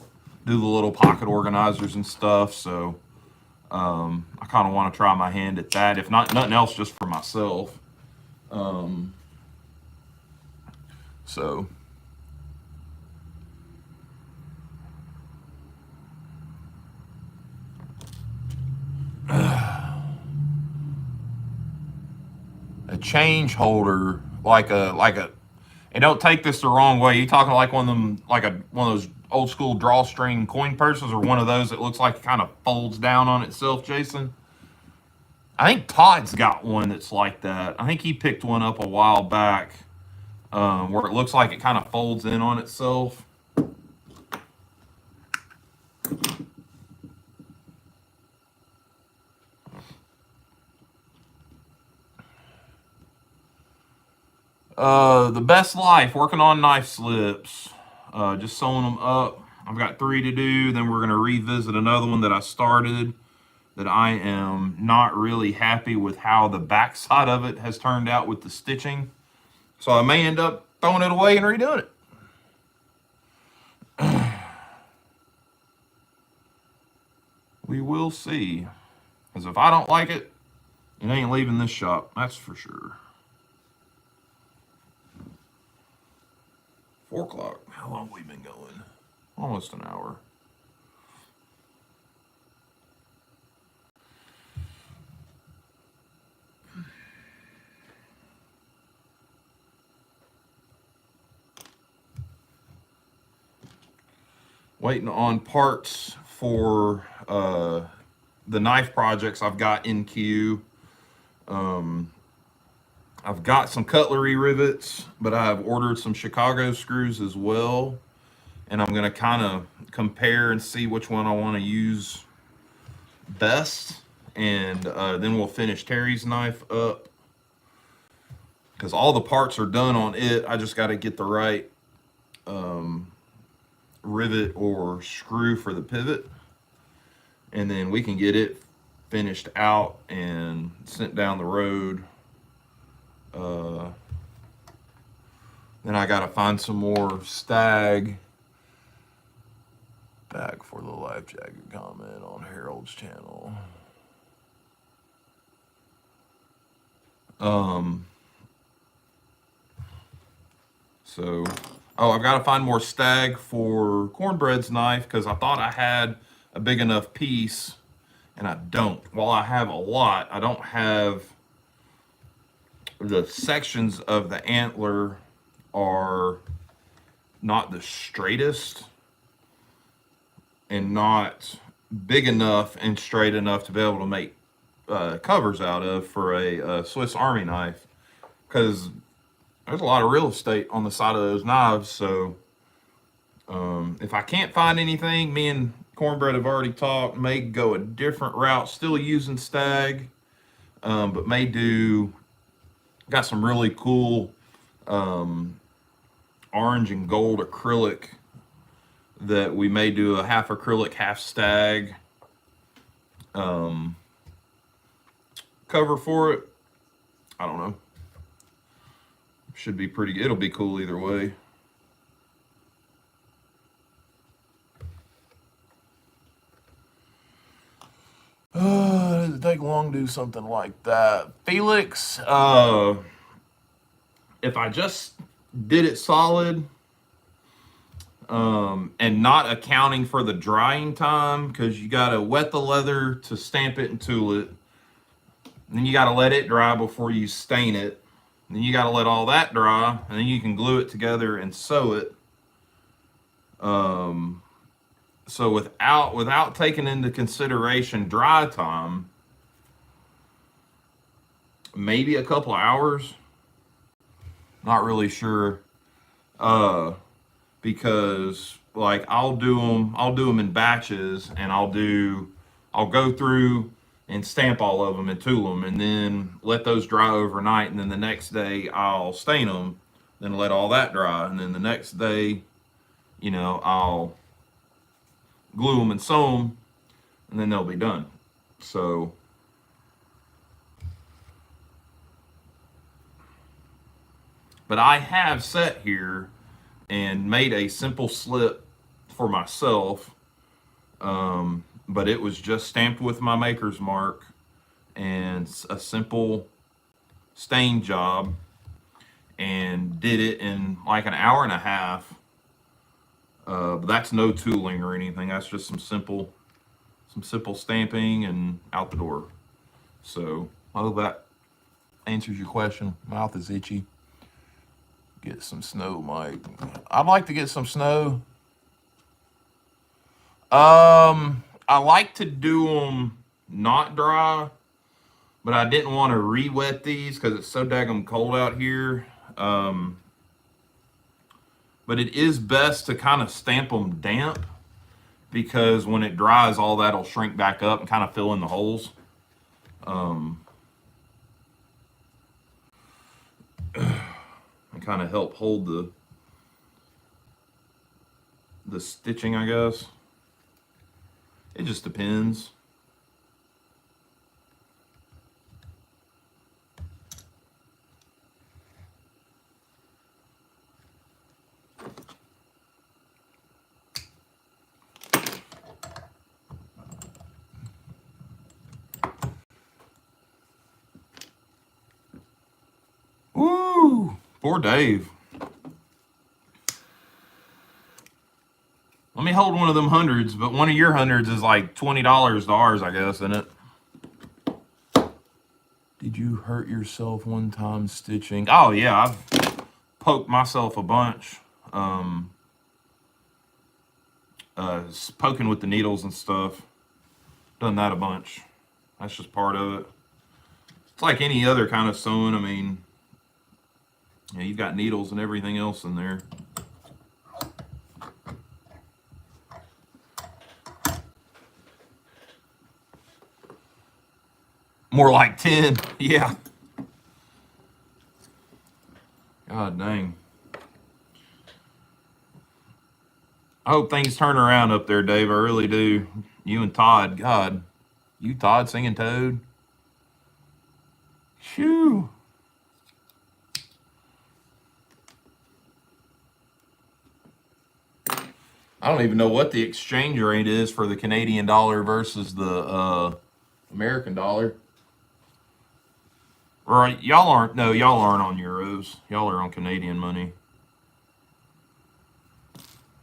the little pocket organizers and stuff. So I kind of want to try my hand at that, if not nothing else, just for myself. So a change holder, like a, and don't take this the wrong way. You talking like one of them, like one of those old school drawstring coin purses, or one of those that looks like it kind of folds down on itself, Jason? I think Todd's got one that's like that. I think he picked one up a while back, where it looks like it kind of folds in on itself. The best life, working on knife slips, just sewing them up. I've got 3 to do. Then we're going to revisit another one that I started that I am not really happy with how the backside of it has turned out with the stitching. So I may end up throwing it away and redoing it. We will see. Because if I don't like it, it ain't leaving this shop. That's for sure. 4 o'clock. How long have we been going? Almost an hour. Waiting on parts for the knife projects I've got in queue. I I've got some cutlery rivets, but I've ordered some Chicago screws as well. And I'm going to kind of compare and see which one I want to use best. And then we'll finish Terry's knife up, because all the parts are done on it. I just got to get the right rivet or screw for the pivot, and then we can get it finished out and sent down the road. Then I got to find some more stag. Back for the life jacket comment on Harold's channel. So, I've got to find more stag for Cornbread's knife, because I thought I had a big enough piece, and I don't. While I have a lot, I don't have the sections of the antler are not the straightest and not big enough and straight enough to be able to make covers out of for a Swiss Army knife, because there's a lot of real estate on the side of those knives. So if I can't find anything, me and Cornbread have already talked, may go a different route, still using stag, but may do, got some really cool orange and gold acrylic that we may do a half acrylic, half stag cover for it. I don't know. Should be pretty good. It'll be cool either way. Does it take long to do something like that? Felix, if I just did it solid, and not accounting for the drying time, because you got to wet the leather to stamp it and tool it. And then you got to let it dry before you stain it. And then you got to let all that dry, and then you can glue it together and sew it. So without taking into consideration dry time, maybe a couple of hours. Not really sure. Because like I'll do them in batches, and I'll go through and stamp all of them and tool them, and then let those dry overnight, and then the next day I'll stain them, then let all that dry, and then the next day, I'll glue them and sew them, and then they'll be done. So but I have sat here and made a simple slip for myself, but it was just stamped with my maker's mark and a simple stain job, and did it in like an hour and a half. But that's no tooling or anything. That's just some simple stamping and out the door. So I hope that answers your question. Mouth is itchy. Get some snow, Mike. I'd like to get some snow. I like to do them not dry, but I didn't want to re-wet these because it's so daggum cold out here. But it is best to kind of stamp them damp, because when it dries, all that'll shrink back up and kind of fill in the holes. And kind of help hold the stitching, I guess. It just depends. Woo! Poor Dave. Let me hold one of them hundreds, but one of your hundreds is like $20 to ours, I guess, isn't it? Did you hurt yourself one time stitching? Oh yeah, I've poked myself a bunch. Poking with the needles and stuff. Done that a bunch. That's just part of it. It's like any other kind of sewing. I mean, Yeah, you've got needles and everything else in there. More like 10. Yeah. God dang. I hope things turn around up there, Dave. I really do. You and Todd. God. You, Todd, singing Toad. Phew. I don't even know what the exchange rate is for the Canadian dollar versus the American dollar. Right, y'all aren't. No, y'all aren't on euros. Y'all are on Canadian money.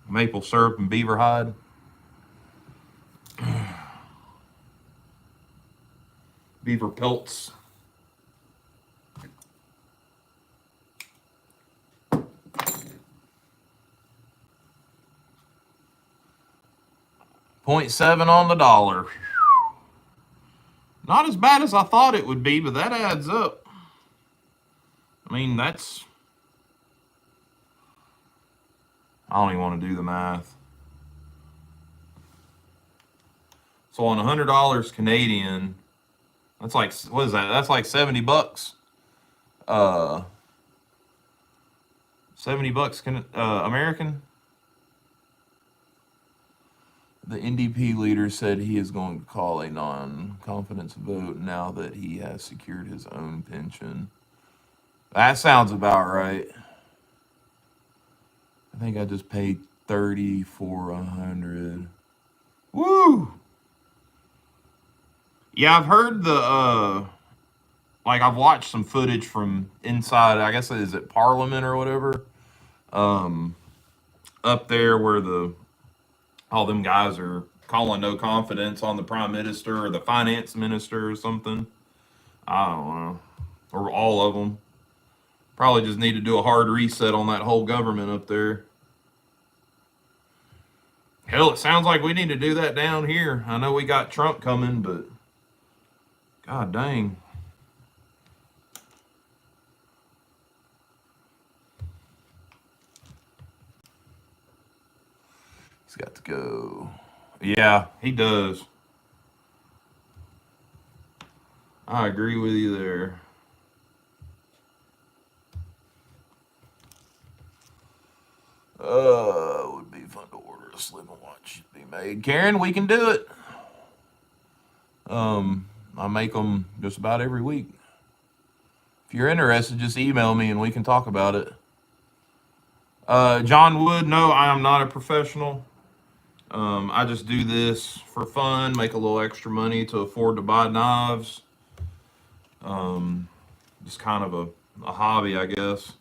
Maple syrup and beaver hide. Beaver pelts. .7 on the dollar. Not as bad as I thought it would be, but that adds up. I mean, that's... I don't even want to do the math. So on $100 Canadian, that's like, what is that? That's like 70 bucks. 70 bucks American. The NDP leader said he is going to call a non-confidence vote now that he has secured his own pension. That sounds about right. I think I just paid 30 for 100. Woo! Yeah, I've heard the like I've watched some footage from inside, I guess is it Parliament or whatever. Up there where all them guys are calling no confidence on the prime minister or the finance minister or something. I don't know. Or all of them. Probably just need to do a hard reset on that whole government up there. Hell, it sounds like we need to do that down here. I know we got Trump coming, but god dang. He's got to go. Yeah, he does. I agree with you there. It would be fun to order a slip and watch it be made. Karen, we can do it. I make them just about every week. If you're interested, just email me and we can talk about it. John Wood, no, I am not a professional. I just do this for fun, make a little extra money to afford to buy knives. Just kind of a hobby, I guess.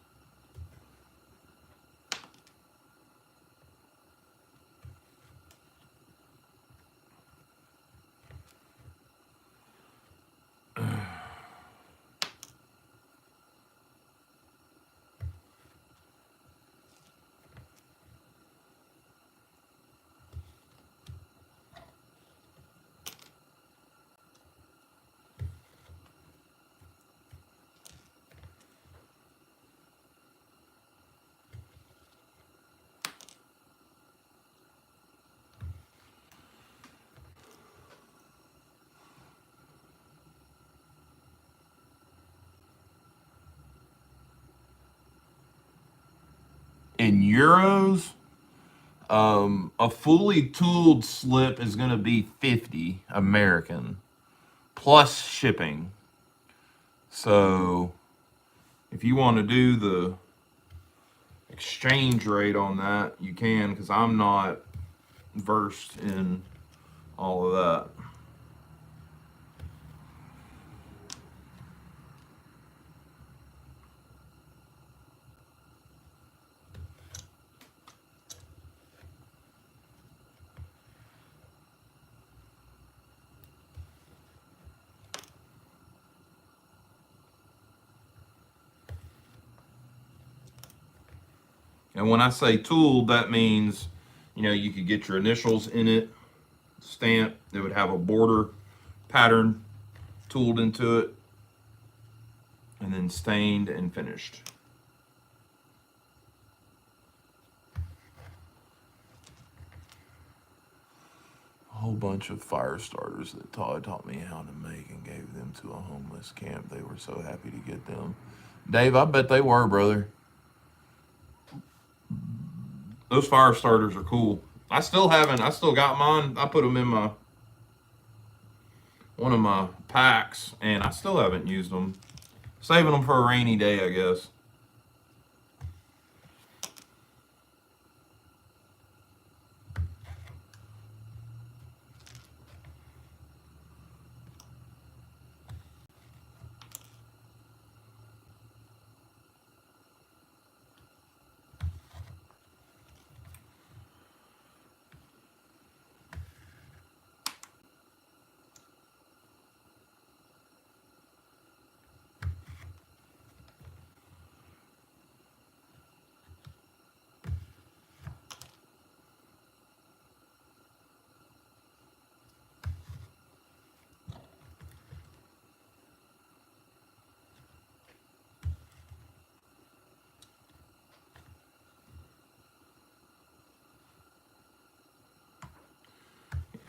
In euros, a fully tooled slip is going to be 50 American plus shipping. So if you want to do the exchange rate on that, you can, because I'm not versed in all of that. And when I say tooled, that means, you could get your initials in it, stamp. It would have a border pattern tooled into it, and then stained and finished. bunch of fire starters that Todd taught me how to make and gave them to a homeless camp. They were so happy to get them. Dave, I bet they were, brother. Those fire starters are cool. I still got mine. I put them in one of my packs, and I still haven't used them. Saving them for a rainy day, I guess.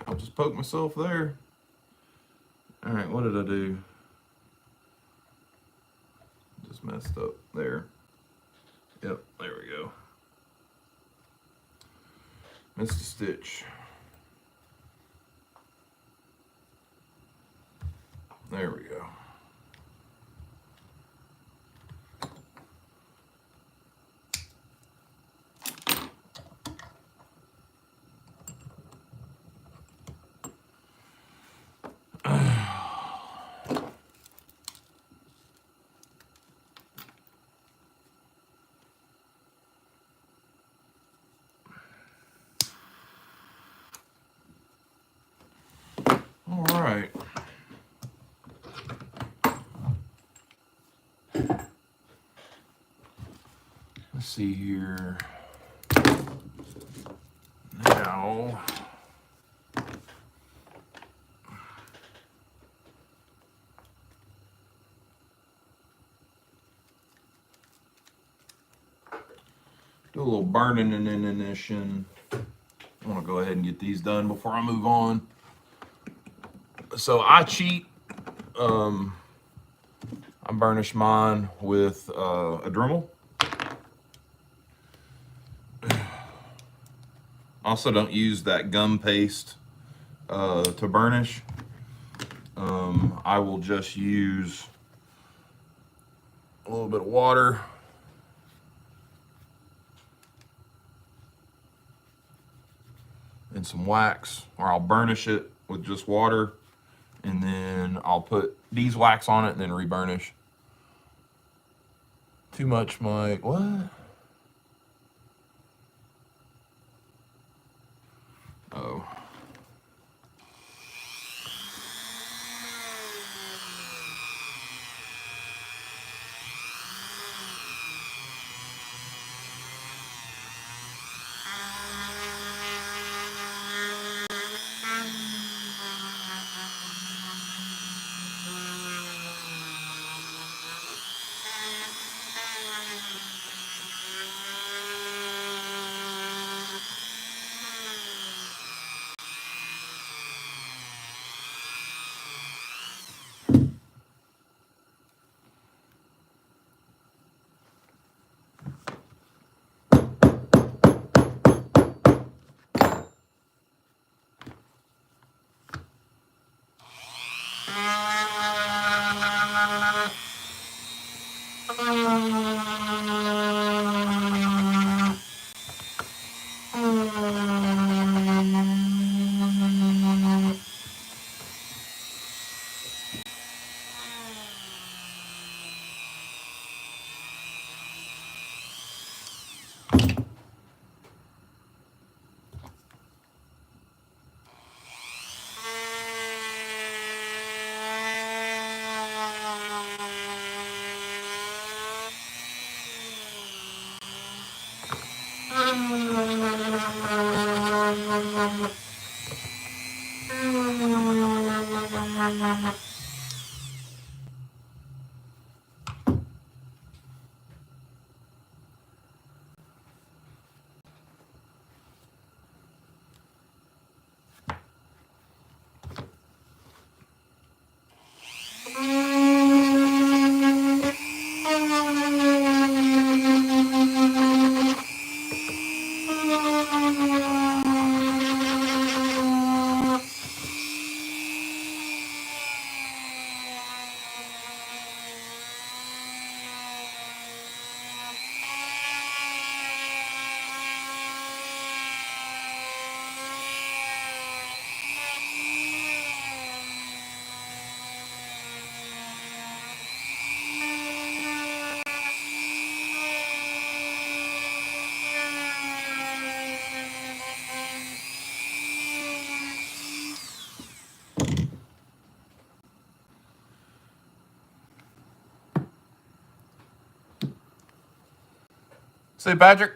I'll just poke myself there. All right, what did I do? Just messed up there. Yep, there we go. Missed a stitch. There we go. All right. Let's see here. Now, do a little burning and initiation. I want to go ahead and get these done before I move on. So I cheat. I burnish mine with a Dremel. Also, don't use that gum paste to burnish. I will just use a little bit of water. And some wax, or I'll burnish it with just water, and then I'll put beeswax on it and then reburnish. Too much, Mike. What? Oh. See, Patrick?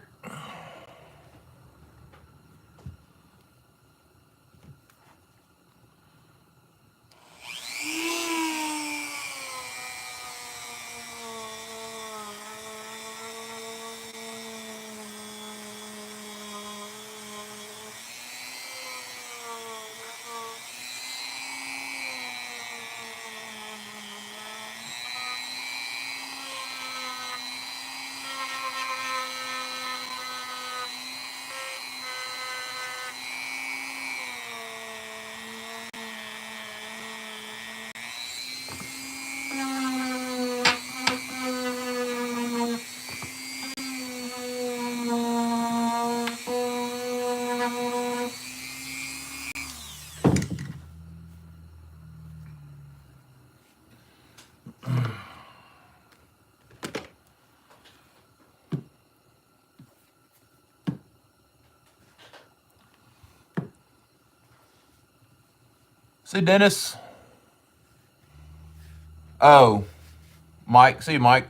See, Dennis? Oh, Mike. See you, Mike.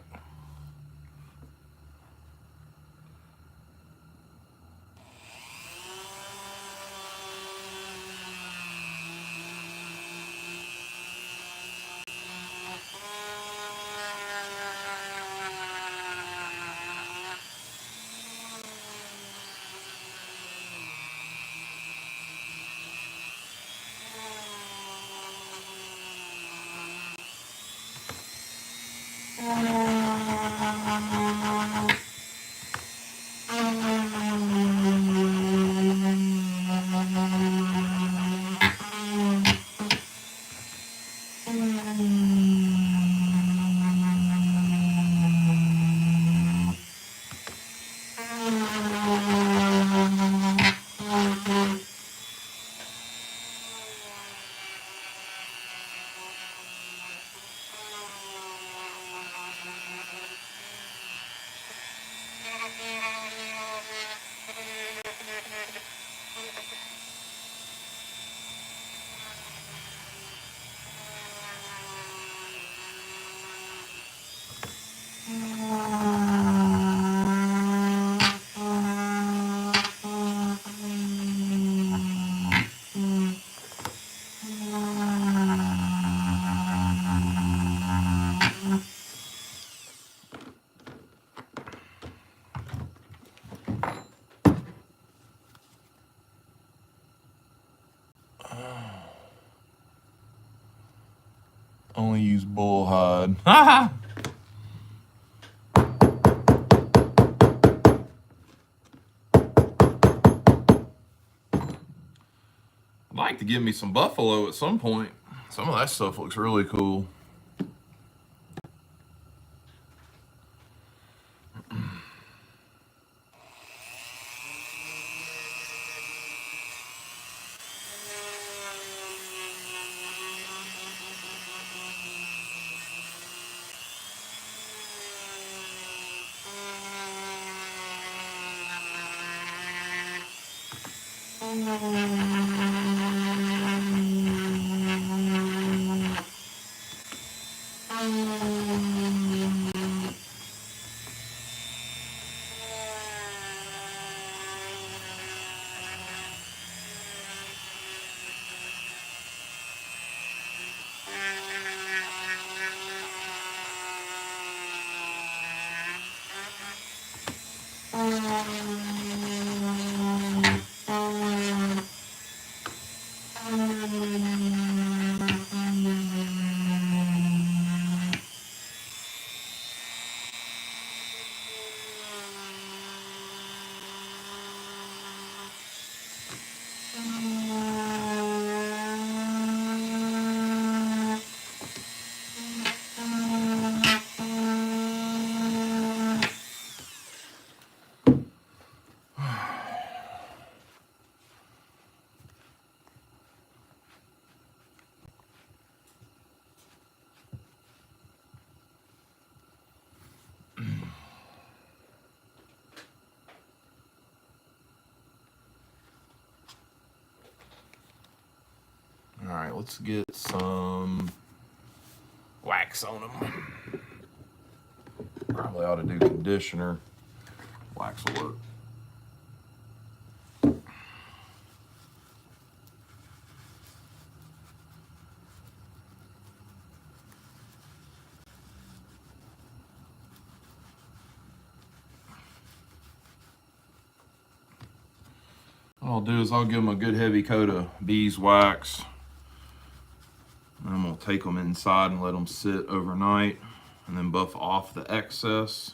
Only use bull hide. I'd like to get me some buffalo at some point. Some of that stuff looks really cool. let's get some wax on them. Probably ought to do conditioner. Wax will work. What I'll do is I'll give them a good heavy coat of beeswax. And I'm going to take them inside and let them sit overnight and then buff off the excess.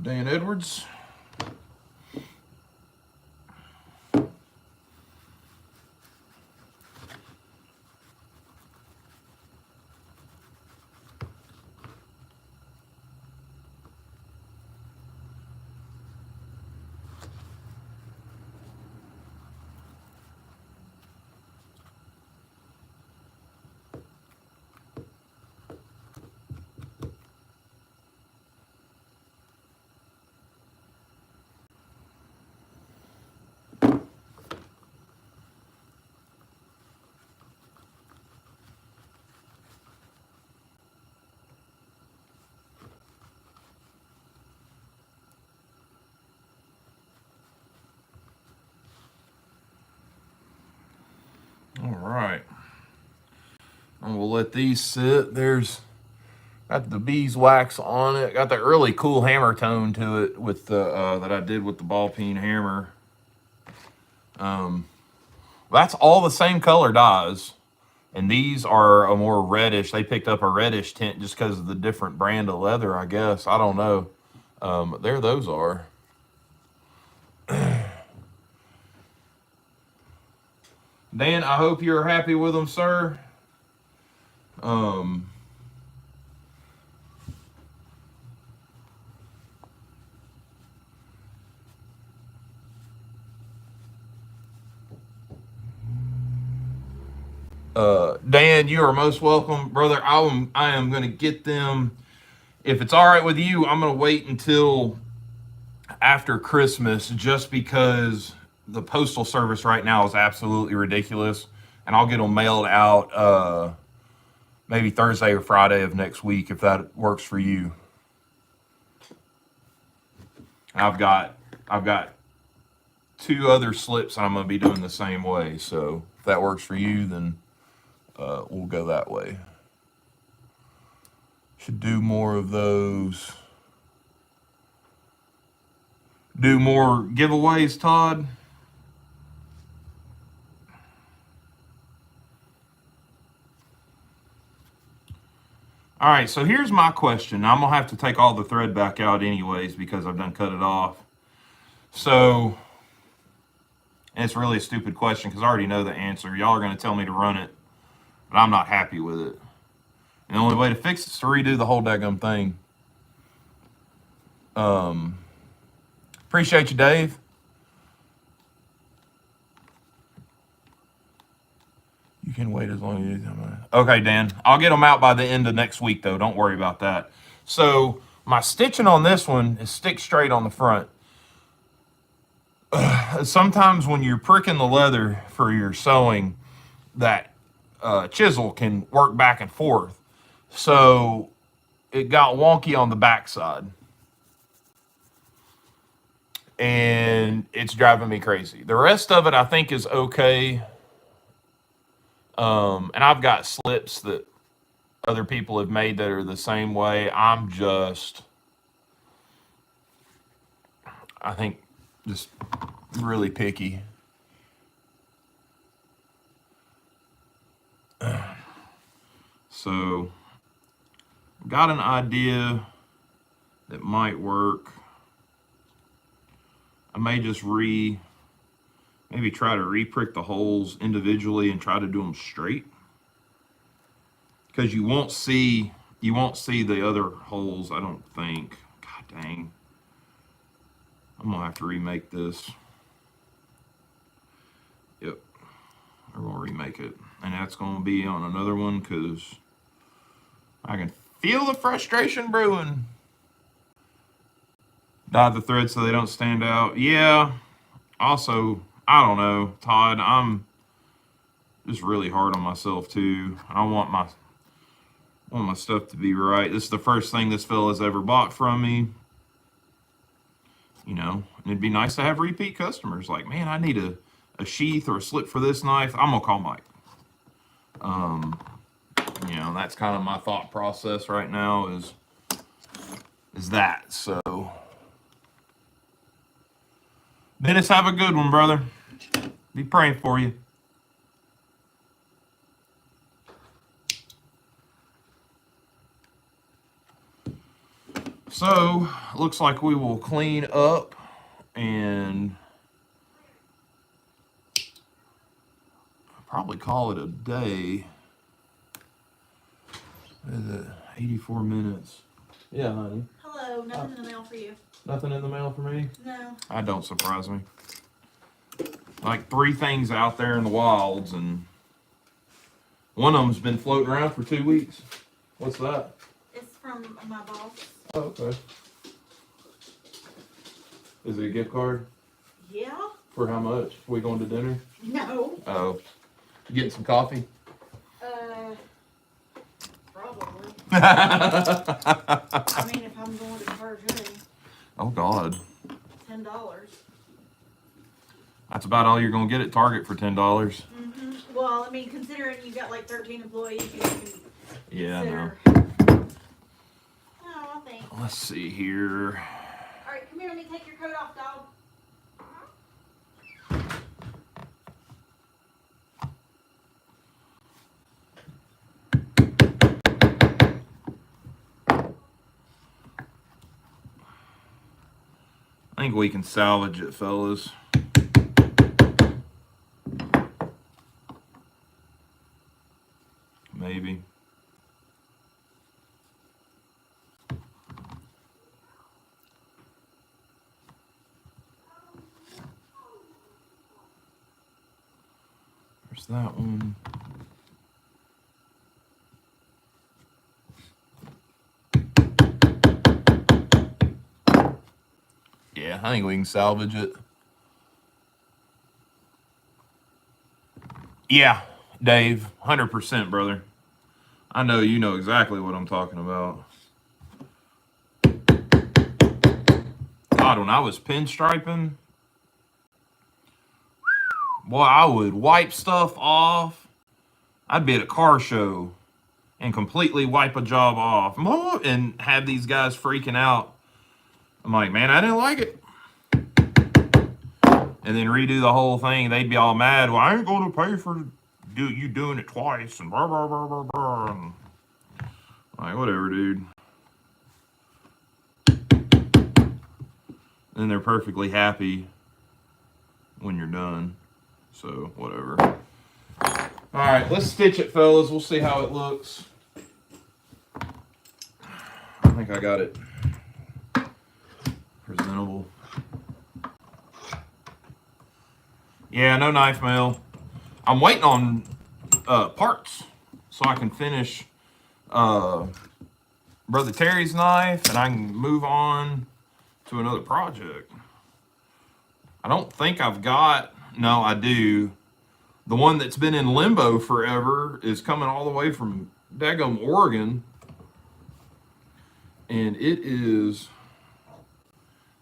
Dan Edwards. All right. And we'll let these sit. There's got the beeswax on it. Got that really cool hammer tone to it with the that I did with the ball peen hammer. That's all the same color dyes. And these are a more reddish. They picked up a reddish tint just because of the different brand of leather, I guess. I don't know. There those are. Dan, I hope you're happy with them, sir. Dan, you are most welcome, brother. I am going to get them. If it's all right with you, I'm going to wait until after Christmas just because the postal service right now is absolutely ridiculous. And I'll get them mailed out maybe Thursday or Friday of next week if that works for you. And I've got 2 other slips I'm going to be doing the same way. So if that works for you, then we'll go that way. Should do more of those. Do more giveaways, Todd. All right, so here's my question. I'm going to have to take all the thread back out anyways because I've done cut it off. So, and it's really a stupid question because I already know the answer. Y'all are going to tell me to run it, but I'm not happy with it. And the only way to fix it is to redo the whole daggum thing. Appreciate you, Dave. You can wait as long as you. Okay, Dan. I'll get them out by the end of next week, though. Don't worry about that. So my stitching on this one is stick straight on the front. Sometimes when you're pricking the leather for your sewing, that chisel can work back and forth. So it got wonky on the backside. And it's driving me crazy. The rest of it, I think, is okay. And I've got slips that other people have made that are the same way. I'm just, I think, just really picky. So, got an idea that might work. I may just maybe try to re-prick the holes individually and try to do them straight. Because you won't see the other holes, I don't think. God dang. I'm gonna have to remake this. Yep. We're gonna remake it. And that's gonna be on another one because I can feel the frustration brewing. Dye the threads so they don't stand out. Yeah. Also, I don't know, Todd, I'm just really hard on myself too. I want my stuff to be right. This is the first thing this fella's ever bought from me. You know, and it'd be nice to have repeat customers. Like, man, I need a sheath or a slip for this knife. I'm gonna call Mike. You know, that's kind of my thought process right now is that. So, Dennis, have a good one, brother. Be praying for you. So, looks like we will clean up and probably call it a day. What is it? 84 minutes. Yeah, honey. Hello, nothing in the mail for you. Nothing in the mail for me? No. That don't surprise me. Like 3 things out there in the wilds, and one of them's been floating around for 2 weeks. What's that? It's from my boss. Oh, okay. Is it a gift card? Yeah. For how much? We going to dinner? No. Oh. You getting some coffee? Probably. I mean, if I'm going to Troubleshooting. Oh, God. $10. That's about all you're going to get at Target for $10. Mm-hmm. Well, I mean, considering you've got like 13 employees, you can Yeah, consider. I know. Oh, I think. Let's see here. All right, come here. Let me take your coat off, dog. I think we can salvage it, fellas. Maybe. There's that one. Yeah, I think we can salvage it. Yeah, Dave, 100%, brother. I know you know exactly what I'm talking about. God, when I was pinstriping, boy, I would wipe stuff off. I'd be at a car show and completely wipe a job off and have these guys freaking out. I'm like, man, I didn't like it. And then redo the whole thing. They'd be all mad. Well, I ain't going to pay for you doing it twice. And blah, blah, blah, blah, blah. And like, whatever, dude. And they're perfectly happy when you're done. So, whatever. All right, let's stitch it, fellas. We'll see how it looks. I think I got it presentable. Yeah, no knife mail. I'm waiting on parts so I can finish Brother Terry's knife and I can move on to another project. I don't think I've got, no, I do. The one that's been in limbo forever is coming all the way from daggum Oregon. And it is,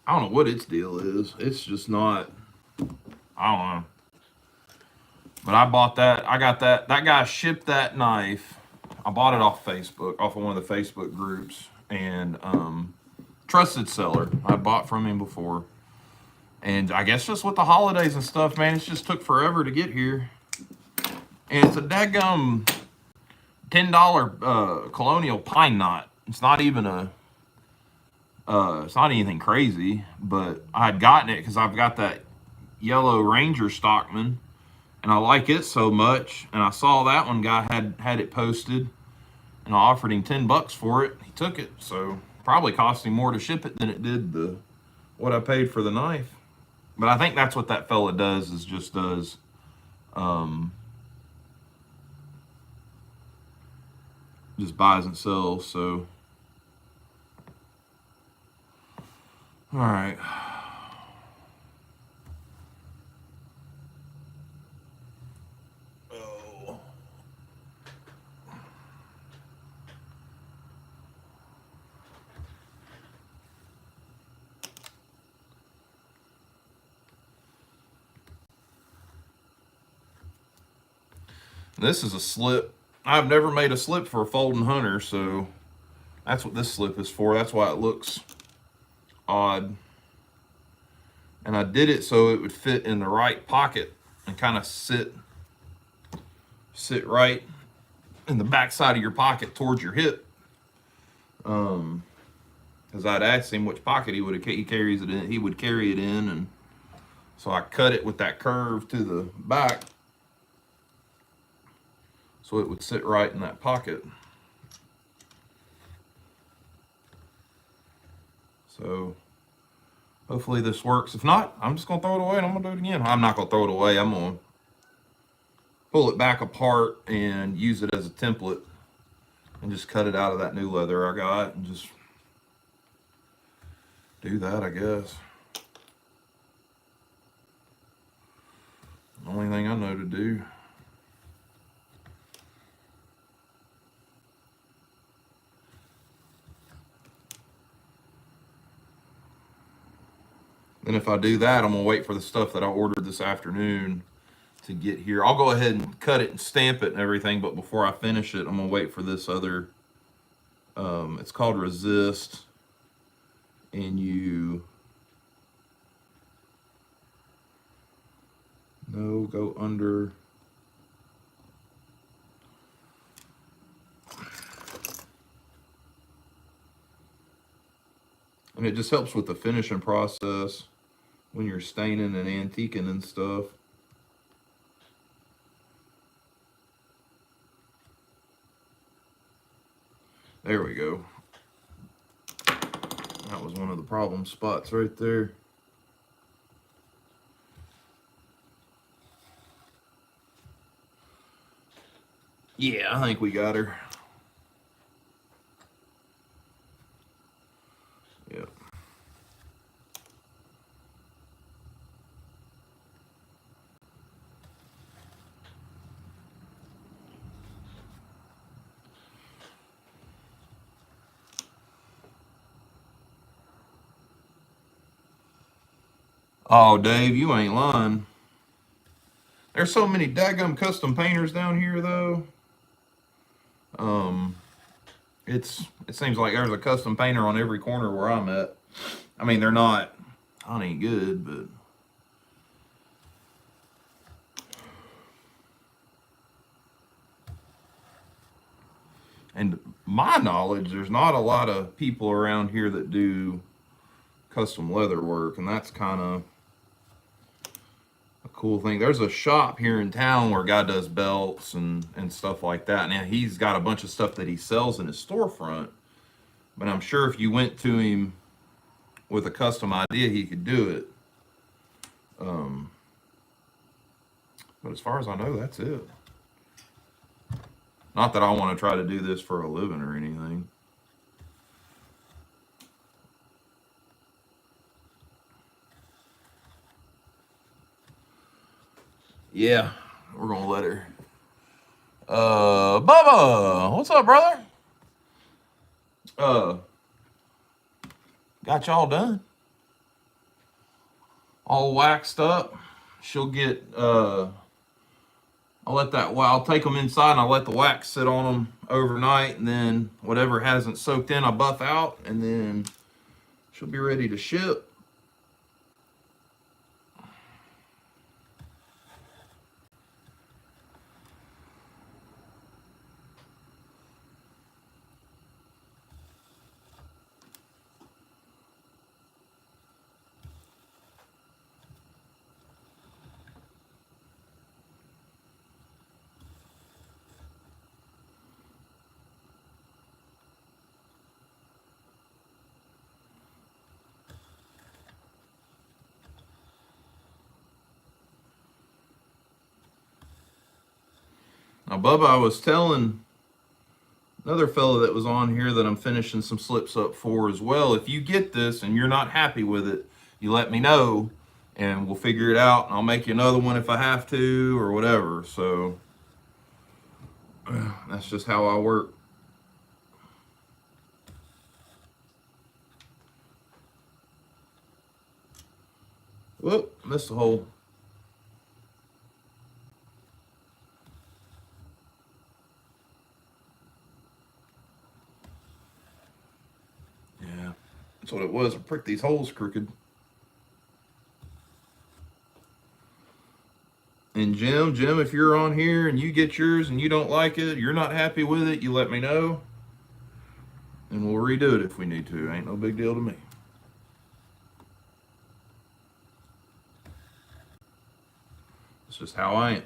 I don't know what its deal is. It's just not, I don't know. But I bought that. I got that. That guy shipped that knife. I bought it off Facebook, off of one of the Facebook groups. And trusted seller. I bought from him before. And I guess just with the holidays and stuff, man, it's just took forever to get here. And it's a daggum $10 colonial pine knot. It's not even a, it's not anything crazy, but I had gotten it because I've got that yellow Ranger Stockman, and I like it so much. And I saw that one guy had it posted, and I offered him $10 for it. He took it, so probably cost him more to ship it than it did what I paid for the knife. But I think that's what that fella does, is just does just buys and sells. So all right. Oh. This is a slip. I've never made a slip for a folding hunter, so that's what this slip is for. That's why it looks odd. And I did it so it would fit in the right pocket and kind of sit right in the back side of your pocket towards your hip. Because I'd asked him which pocket he carries it in. He would carry it in, and so I cut it with that curve to the back so it would sit right in that pocket. So hopefully this works. If not, I'm just gonna throw it away and I'm gonna do it again. I'm not gonna throw it away. I'm gonna pull it back apart and use it as a template and just cut it out of that new leather I got and just do that, I guess. The only thing I know to do. And if I do that, I'm gonna wait for the stuff that I ordered this afternoon to get here. I'll go ahead and cut it and stamp it and everything, but before I finish it, I'm gonna wait for this other, it's called Resist, and you go under. And it just helps with the finishing process when you're staining and antiquing and stuff. There we go. That was one of the problem spots right there. Yeah, I think we got her. Yep. Oh, Dave, you ain't lying. There's so many daggum custom painters down here, though. It seems like there's a custom painter on every corner where I'm at. I mean, they're not any good, but and my knowledge, there's not a lot of people around here that do custom leather work, and that's kind of a cool thing. There's a shop here in town where a guy does belts and stuff like that. Now he's got a bunch of stuff that he sells in his storefront, but I'm sure if you went to him with a custom idea, he could do it. But as far as I know, that's it. Not that I want to try to do this for a living or anything. Yeah, we're gonna let her. Bubba, what's up, brother? Got y'all done, all waxed up. She'll get. I'll take them inside and I'll let the wax sit on them overnight, and then whatever hasn't soaked in, I buff out, and then she'll be ready to ship. Now, Bubba, I was telling another fella that was on here that I'm finishing some slips up for as well. If you get this and you're not happy with it, you let me know and we'll figure it out. And I'll make you another one if I have to or whatever. So that's just how I work. Whoop, missed a hole. Yeah, that's what it was. I pricked these holes crooked. And Jim, if you're on here and you get yours and you don't like it, you're not happy with it, you let me know. And we'll redo it if we need to. Ain't no big deal to me. It's just how I am.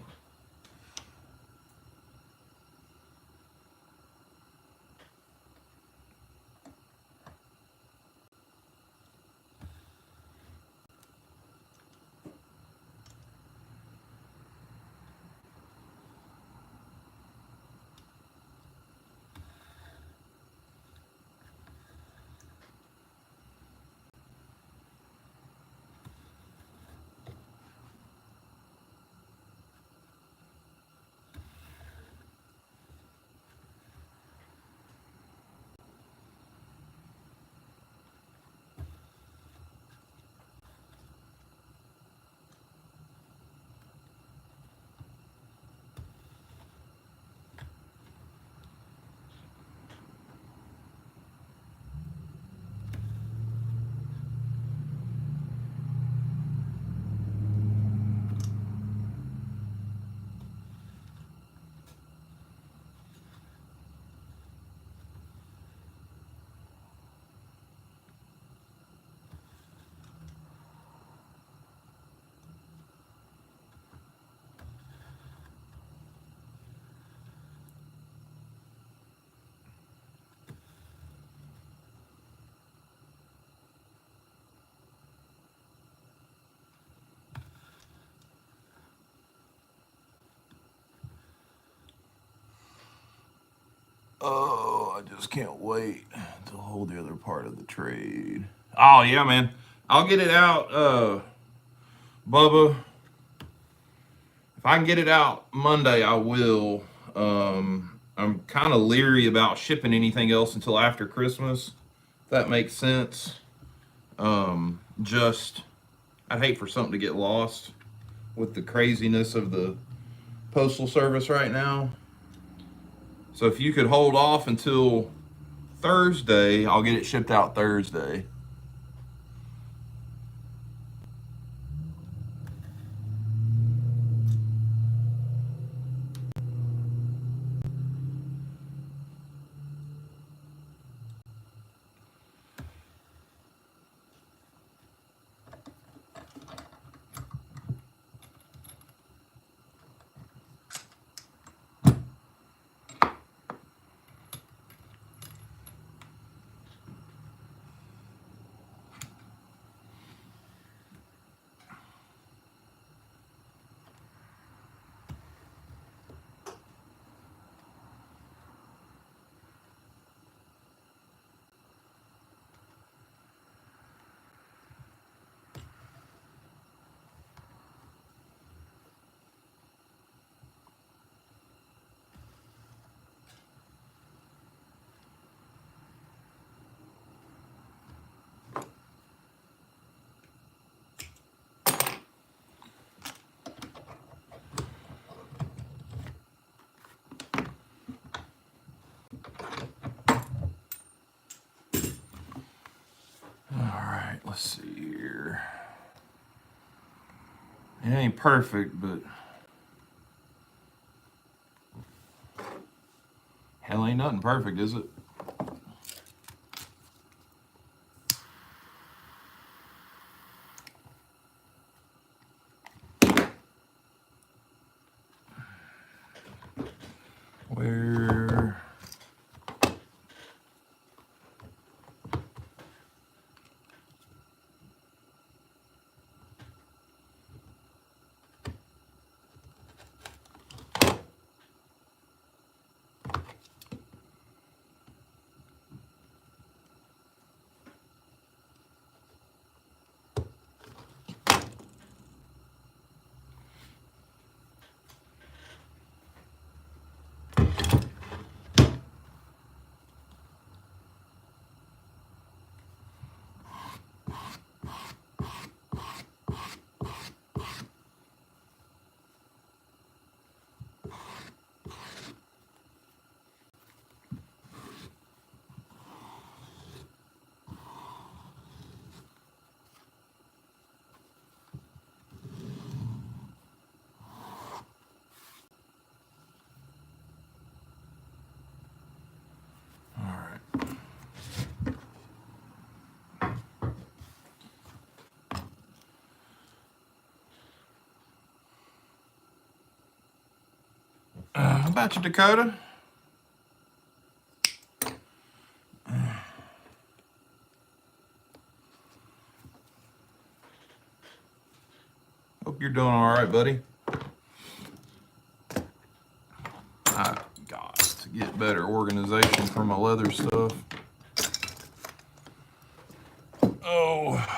Oh, I just can't wait to hold the other part of the trade. Oh yeah, man. I'll get it out, Bubba. If I can get it out Monday, I will. I'm kind of leery about shipping anything else until after Christmas. If that makes sense. Just I'd hate for something to get lost with the craziness of the postal service right now. So if you could hold off until Thursday, I'll get it shipped out Thursday. It ain't perfect, but hell, ain't nothing perfect, is it? Where? How about you, Dakota? Hope you're doing all right, buddy. I got to get better organization for my leather stuff. Oh.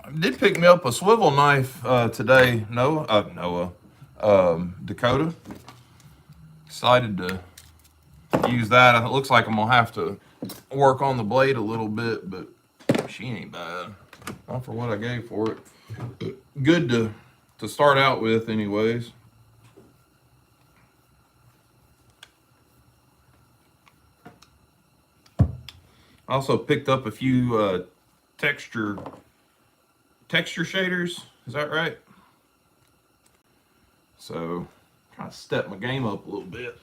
I did pick me up a swivel knife today, Noah. Dakota. Excited to use that. It looks like I'm gonna have to work on the blade a little bit, but she ain't bad. Not for what I gave for it. Good to start out with, anyways. I also picked up a few texture shaders. Is that right? So, trying to step my game up a little bit.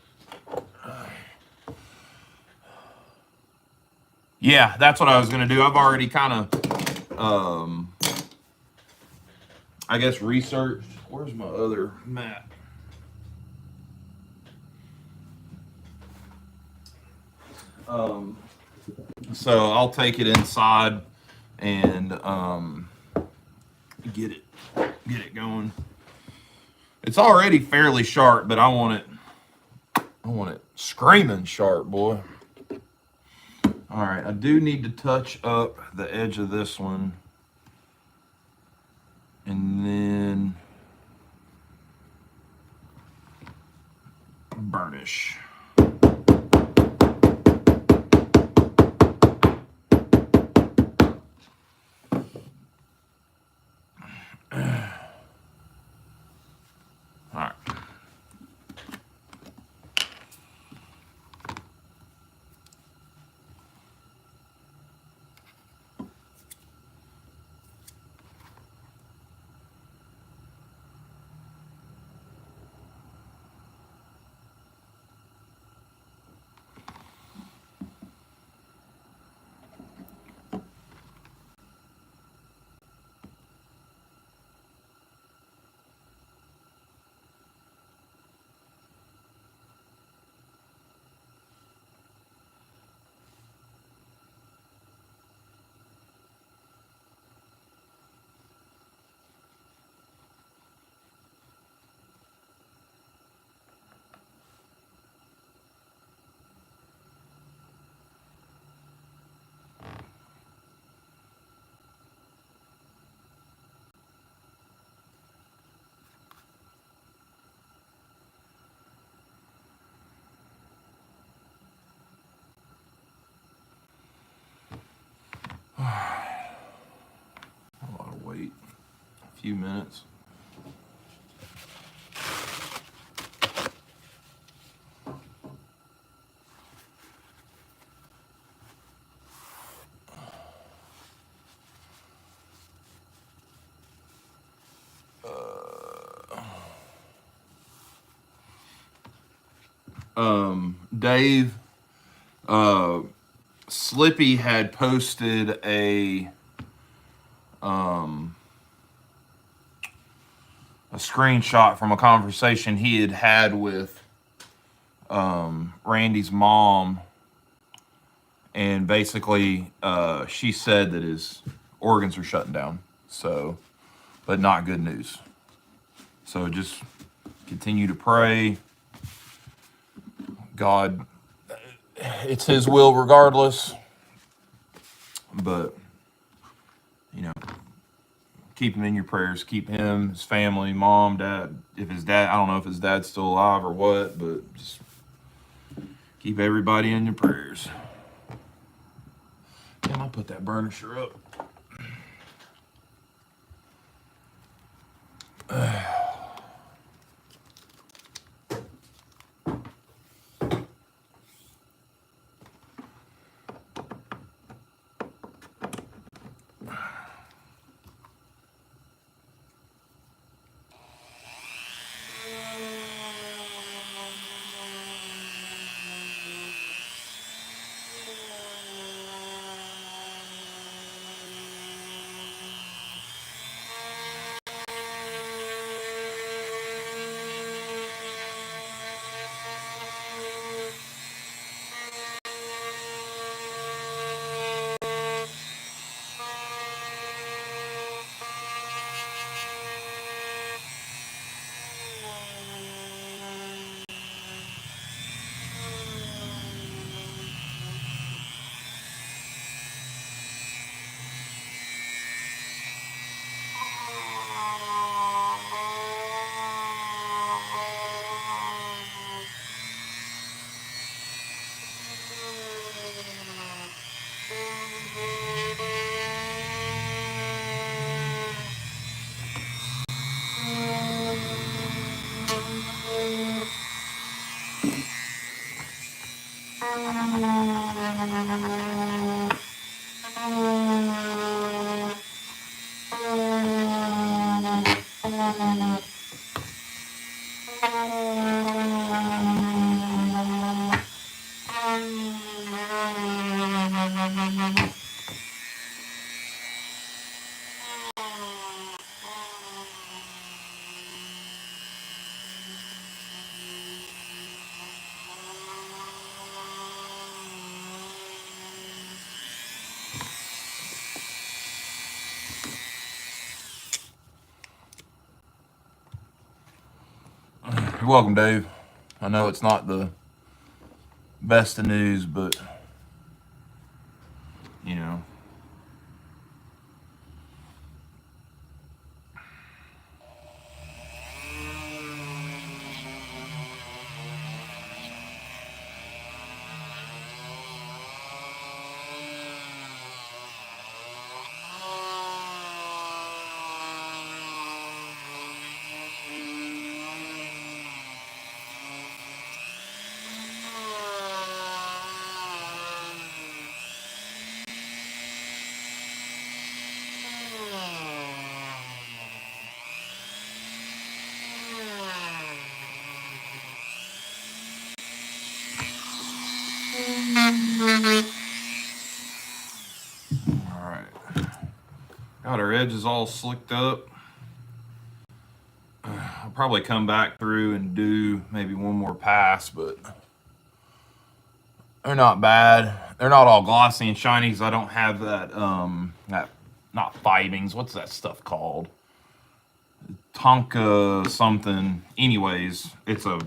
Yeah, that's what I was gonna do. I've already kind of, I guess, researched. Where's my other mat? So I'll take it inside and get it going. It's already fairly sharp, but I want it screaming sharp, boy. All right, I do need to touch up the edge of this one, and then burnish. All right. A lot of weight. A few minutes. Dave, Slippy had posted a screenshot from a conversation he had had with Randy's mom, and basically she said that his organs are shutting down. So, but not good news. So just continue to pray. God, it's His will regardless. But, you know, keep him in your prayers. Keep him, his family, mom, dad. If his dad, I don't know if his dad's still alive or what, but just keep everybody in your prayers. Damn, I'll put that burnisher up. You're welcome, Dave. I know it's not the best of news, but, you know. Got our edges all slicked up. I'll probably come back through and do maybe one more pass, but they're not bad. They're not all glossy and shiny because I don't have that, that, not fibings. What's that stuff called? Tonka something. Anyways, it's a,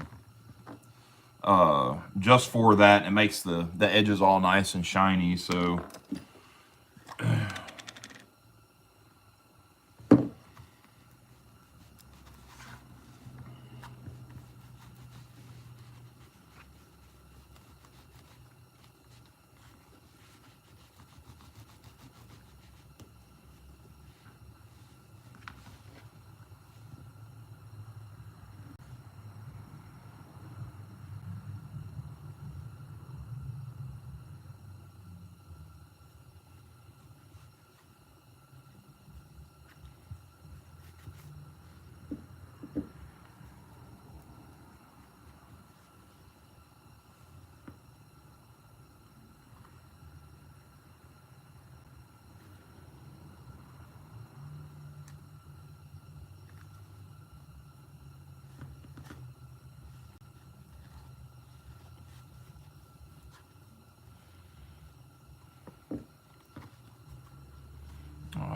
just for that. It makes the edges all nice and shiny, so.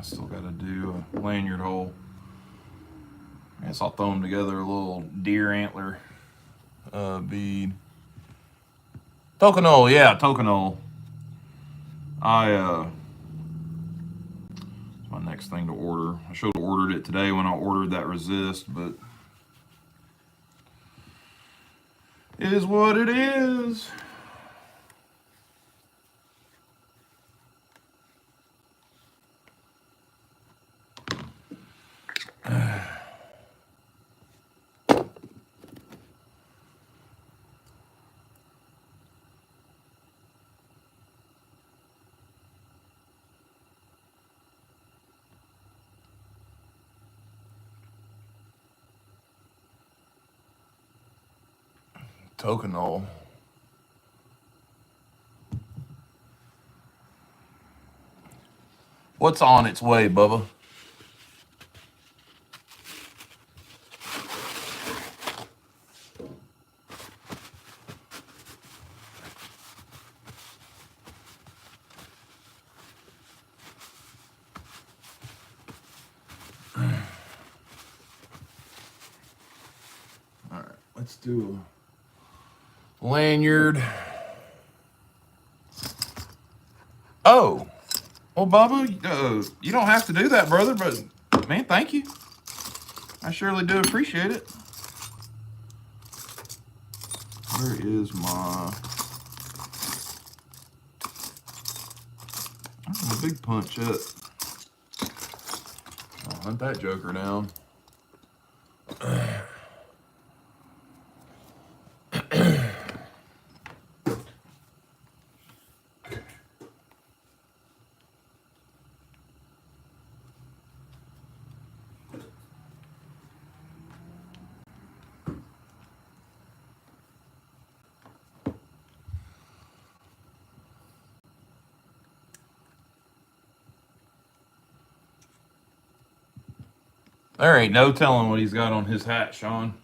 still got to do a lanyard hole. I guess I'll throw them together, a little deer antler bead. Tokenol, yeah, Tokenol. It's my next thing to order. I should have ordered it today when I ordered that resist, but it is what it is. Tokenol. What's on its way, Bubba? All right, let's do a lanyard. Oh, well, Bubba, you don't have to do that, brother, but man, thank you. I surely do appreciate it. Where is my big punch at? I'll hunt that joker down. There ain't no telling what he's got on his hat, Sean.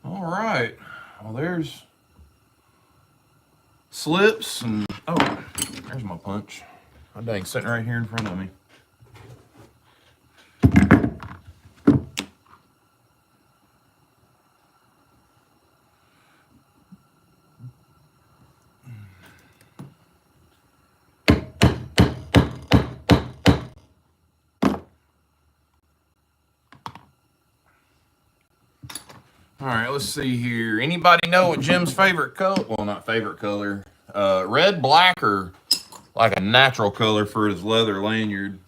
All right. Well, there's slips and oh, there's my punch. Oh, dang, sitting right here in front of me. All right, let's see here. Anybody know what Jim's favorite color? Well, not favorite color. Red, black, or like a natural color for his leather lanyard?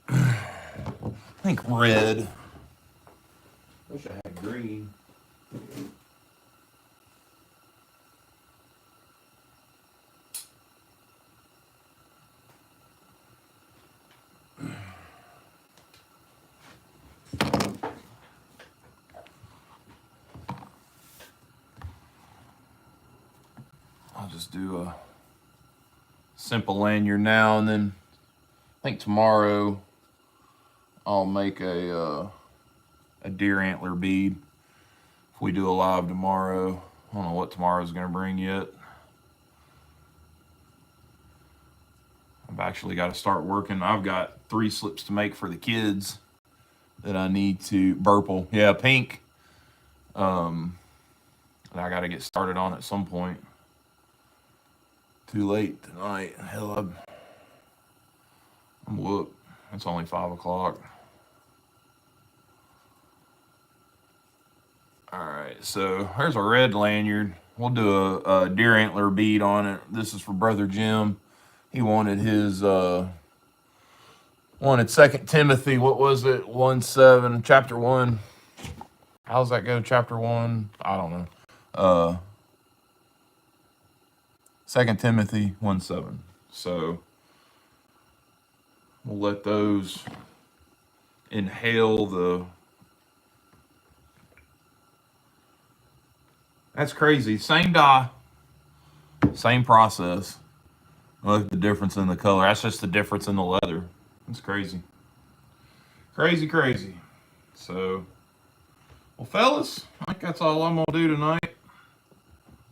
I think red. Wish I had green. I'll just do a simple lanyard now, and then I think tomorrow I'll make a deer antler bead. If we do a live tomorrow, I don't know what tomorrow's gonna bring yet. I've actually got to start working. I've got 3 slips to make for the kids that I need to purple. Yeah, pink. And I got to get started on at some point. Too late tonight. Hell, I'm whooped. It's only 5 o'clock. All right, so here's a red lanyard. We'll do a deer antler bead on it. This is for Brother Jim. He wanted his wanted 2 Timothy. What was it? 1:7, chapter 1. How's that go? Chapter 1? I don't know. 2 Timothy 1:7. So we'll let those inhale the. That's crazy. Same dye, same process. Look at the difference in the color. That's just the difference in the leather. It's crazy. Crazy, crazy. So, well, fellas, I think that's all I'm gonna do tonight.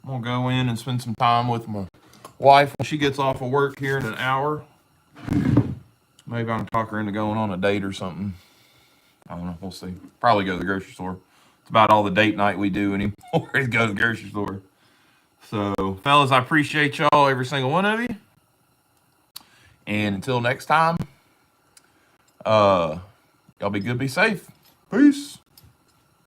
I'm gonna go in and spend some time with my wife when she gets off of work here in an hour. Maybe I can talk her into going on a date or something. I don't know. We'll see. Probably go to the grocery store. It's about all the date night we do anymore is go to the grocery store. So, fellas, I appreciate y'all, every single one of you. And until next time, y'all be good, be safe. Peace.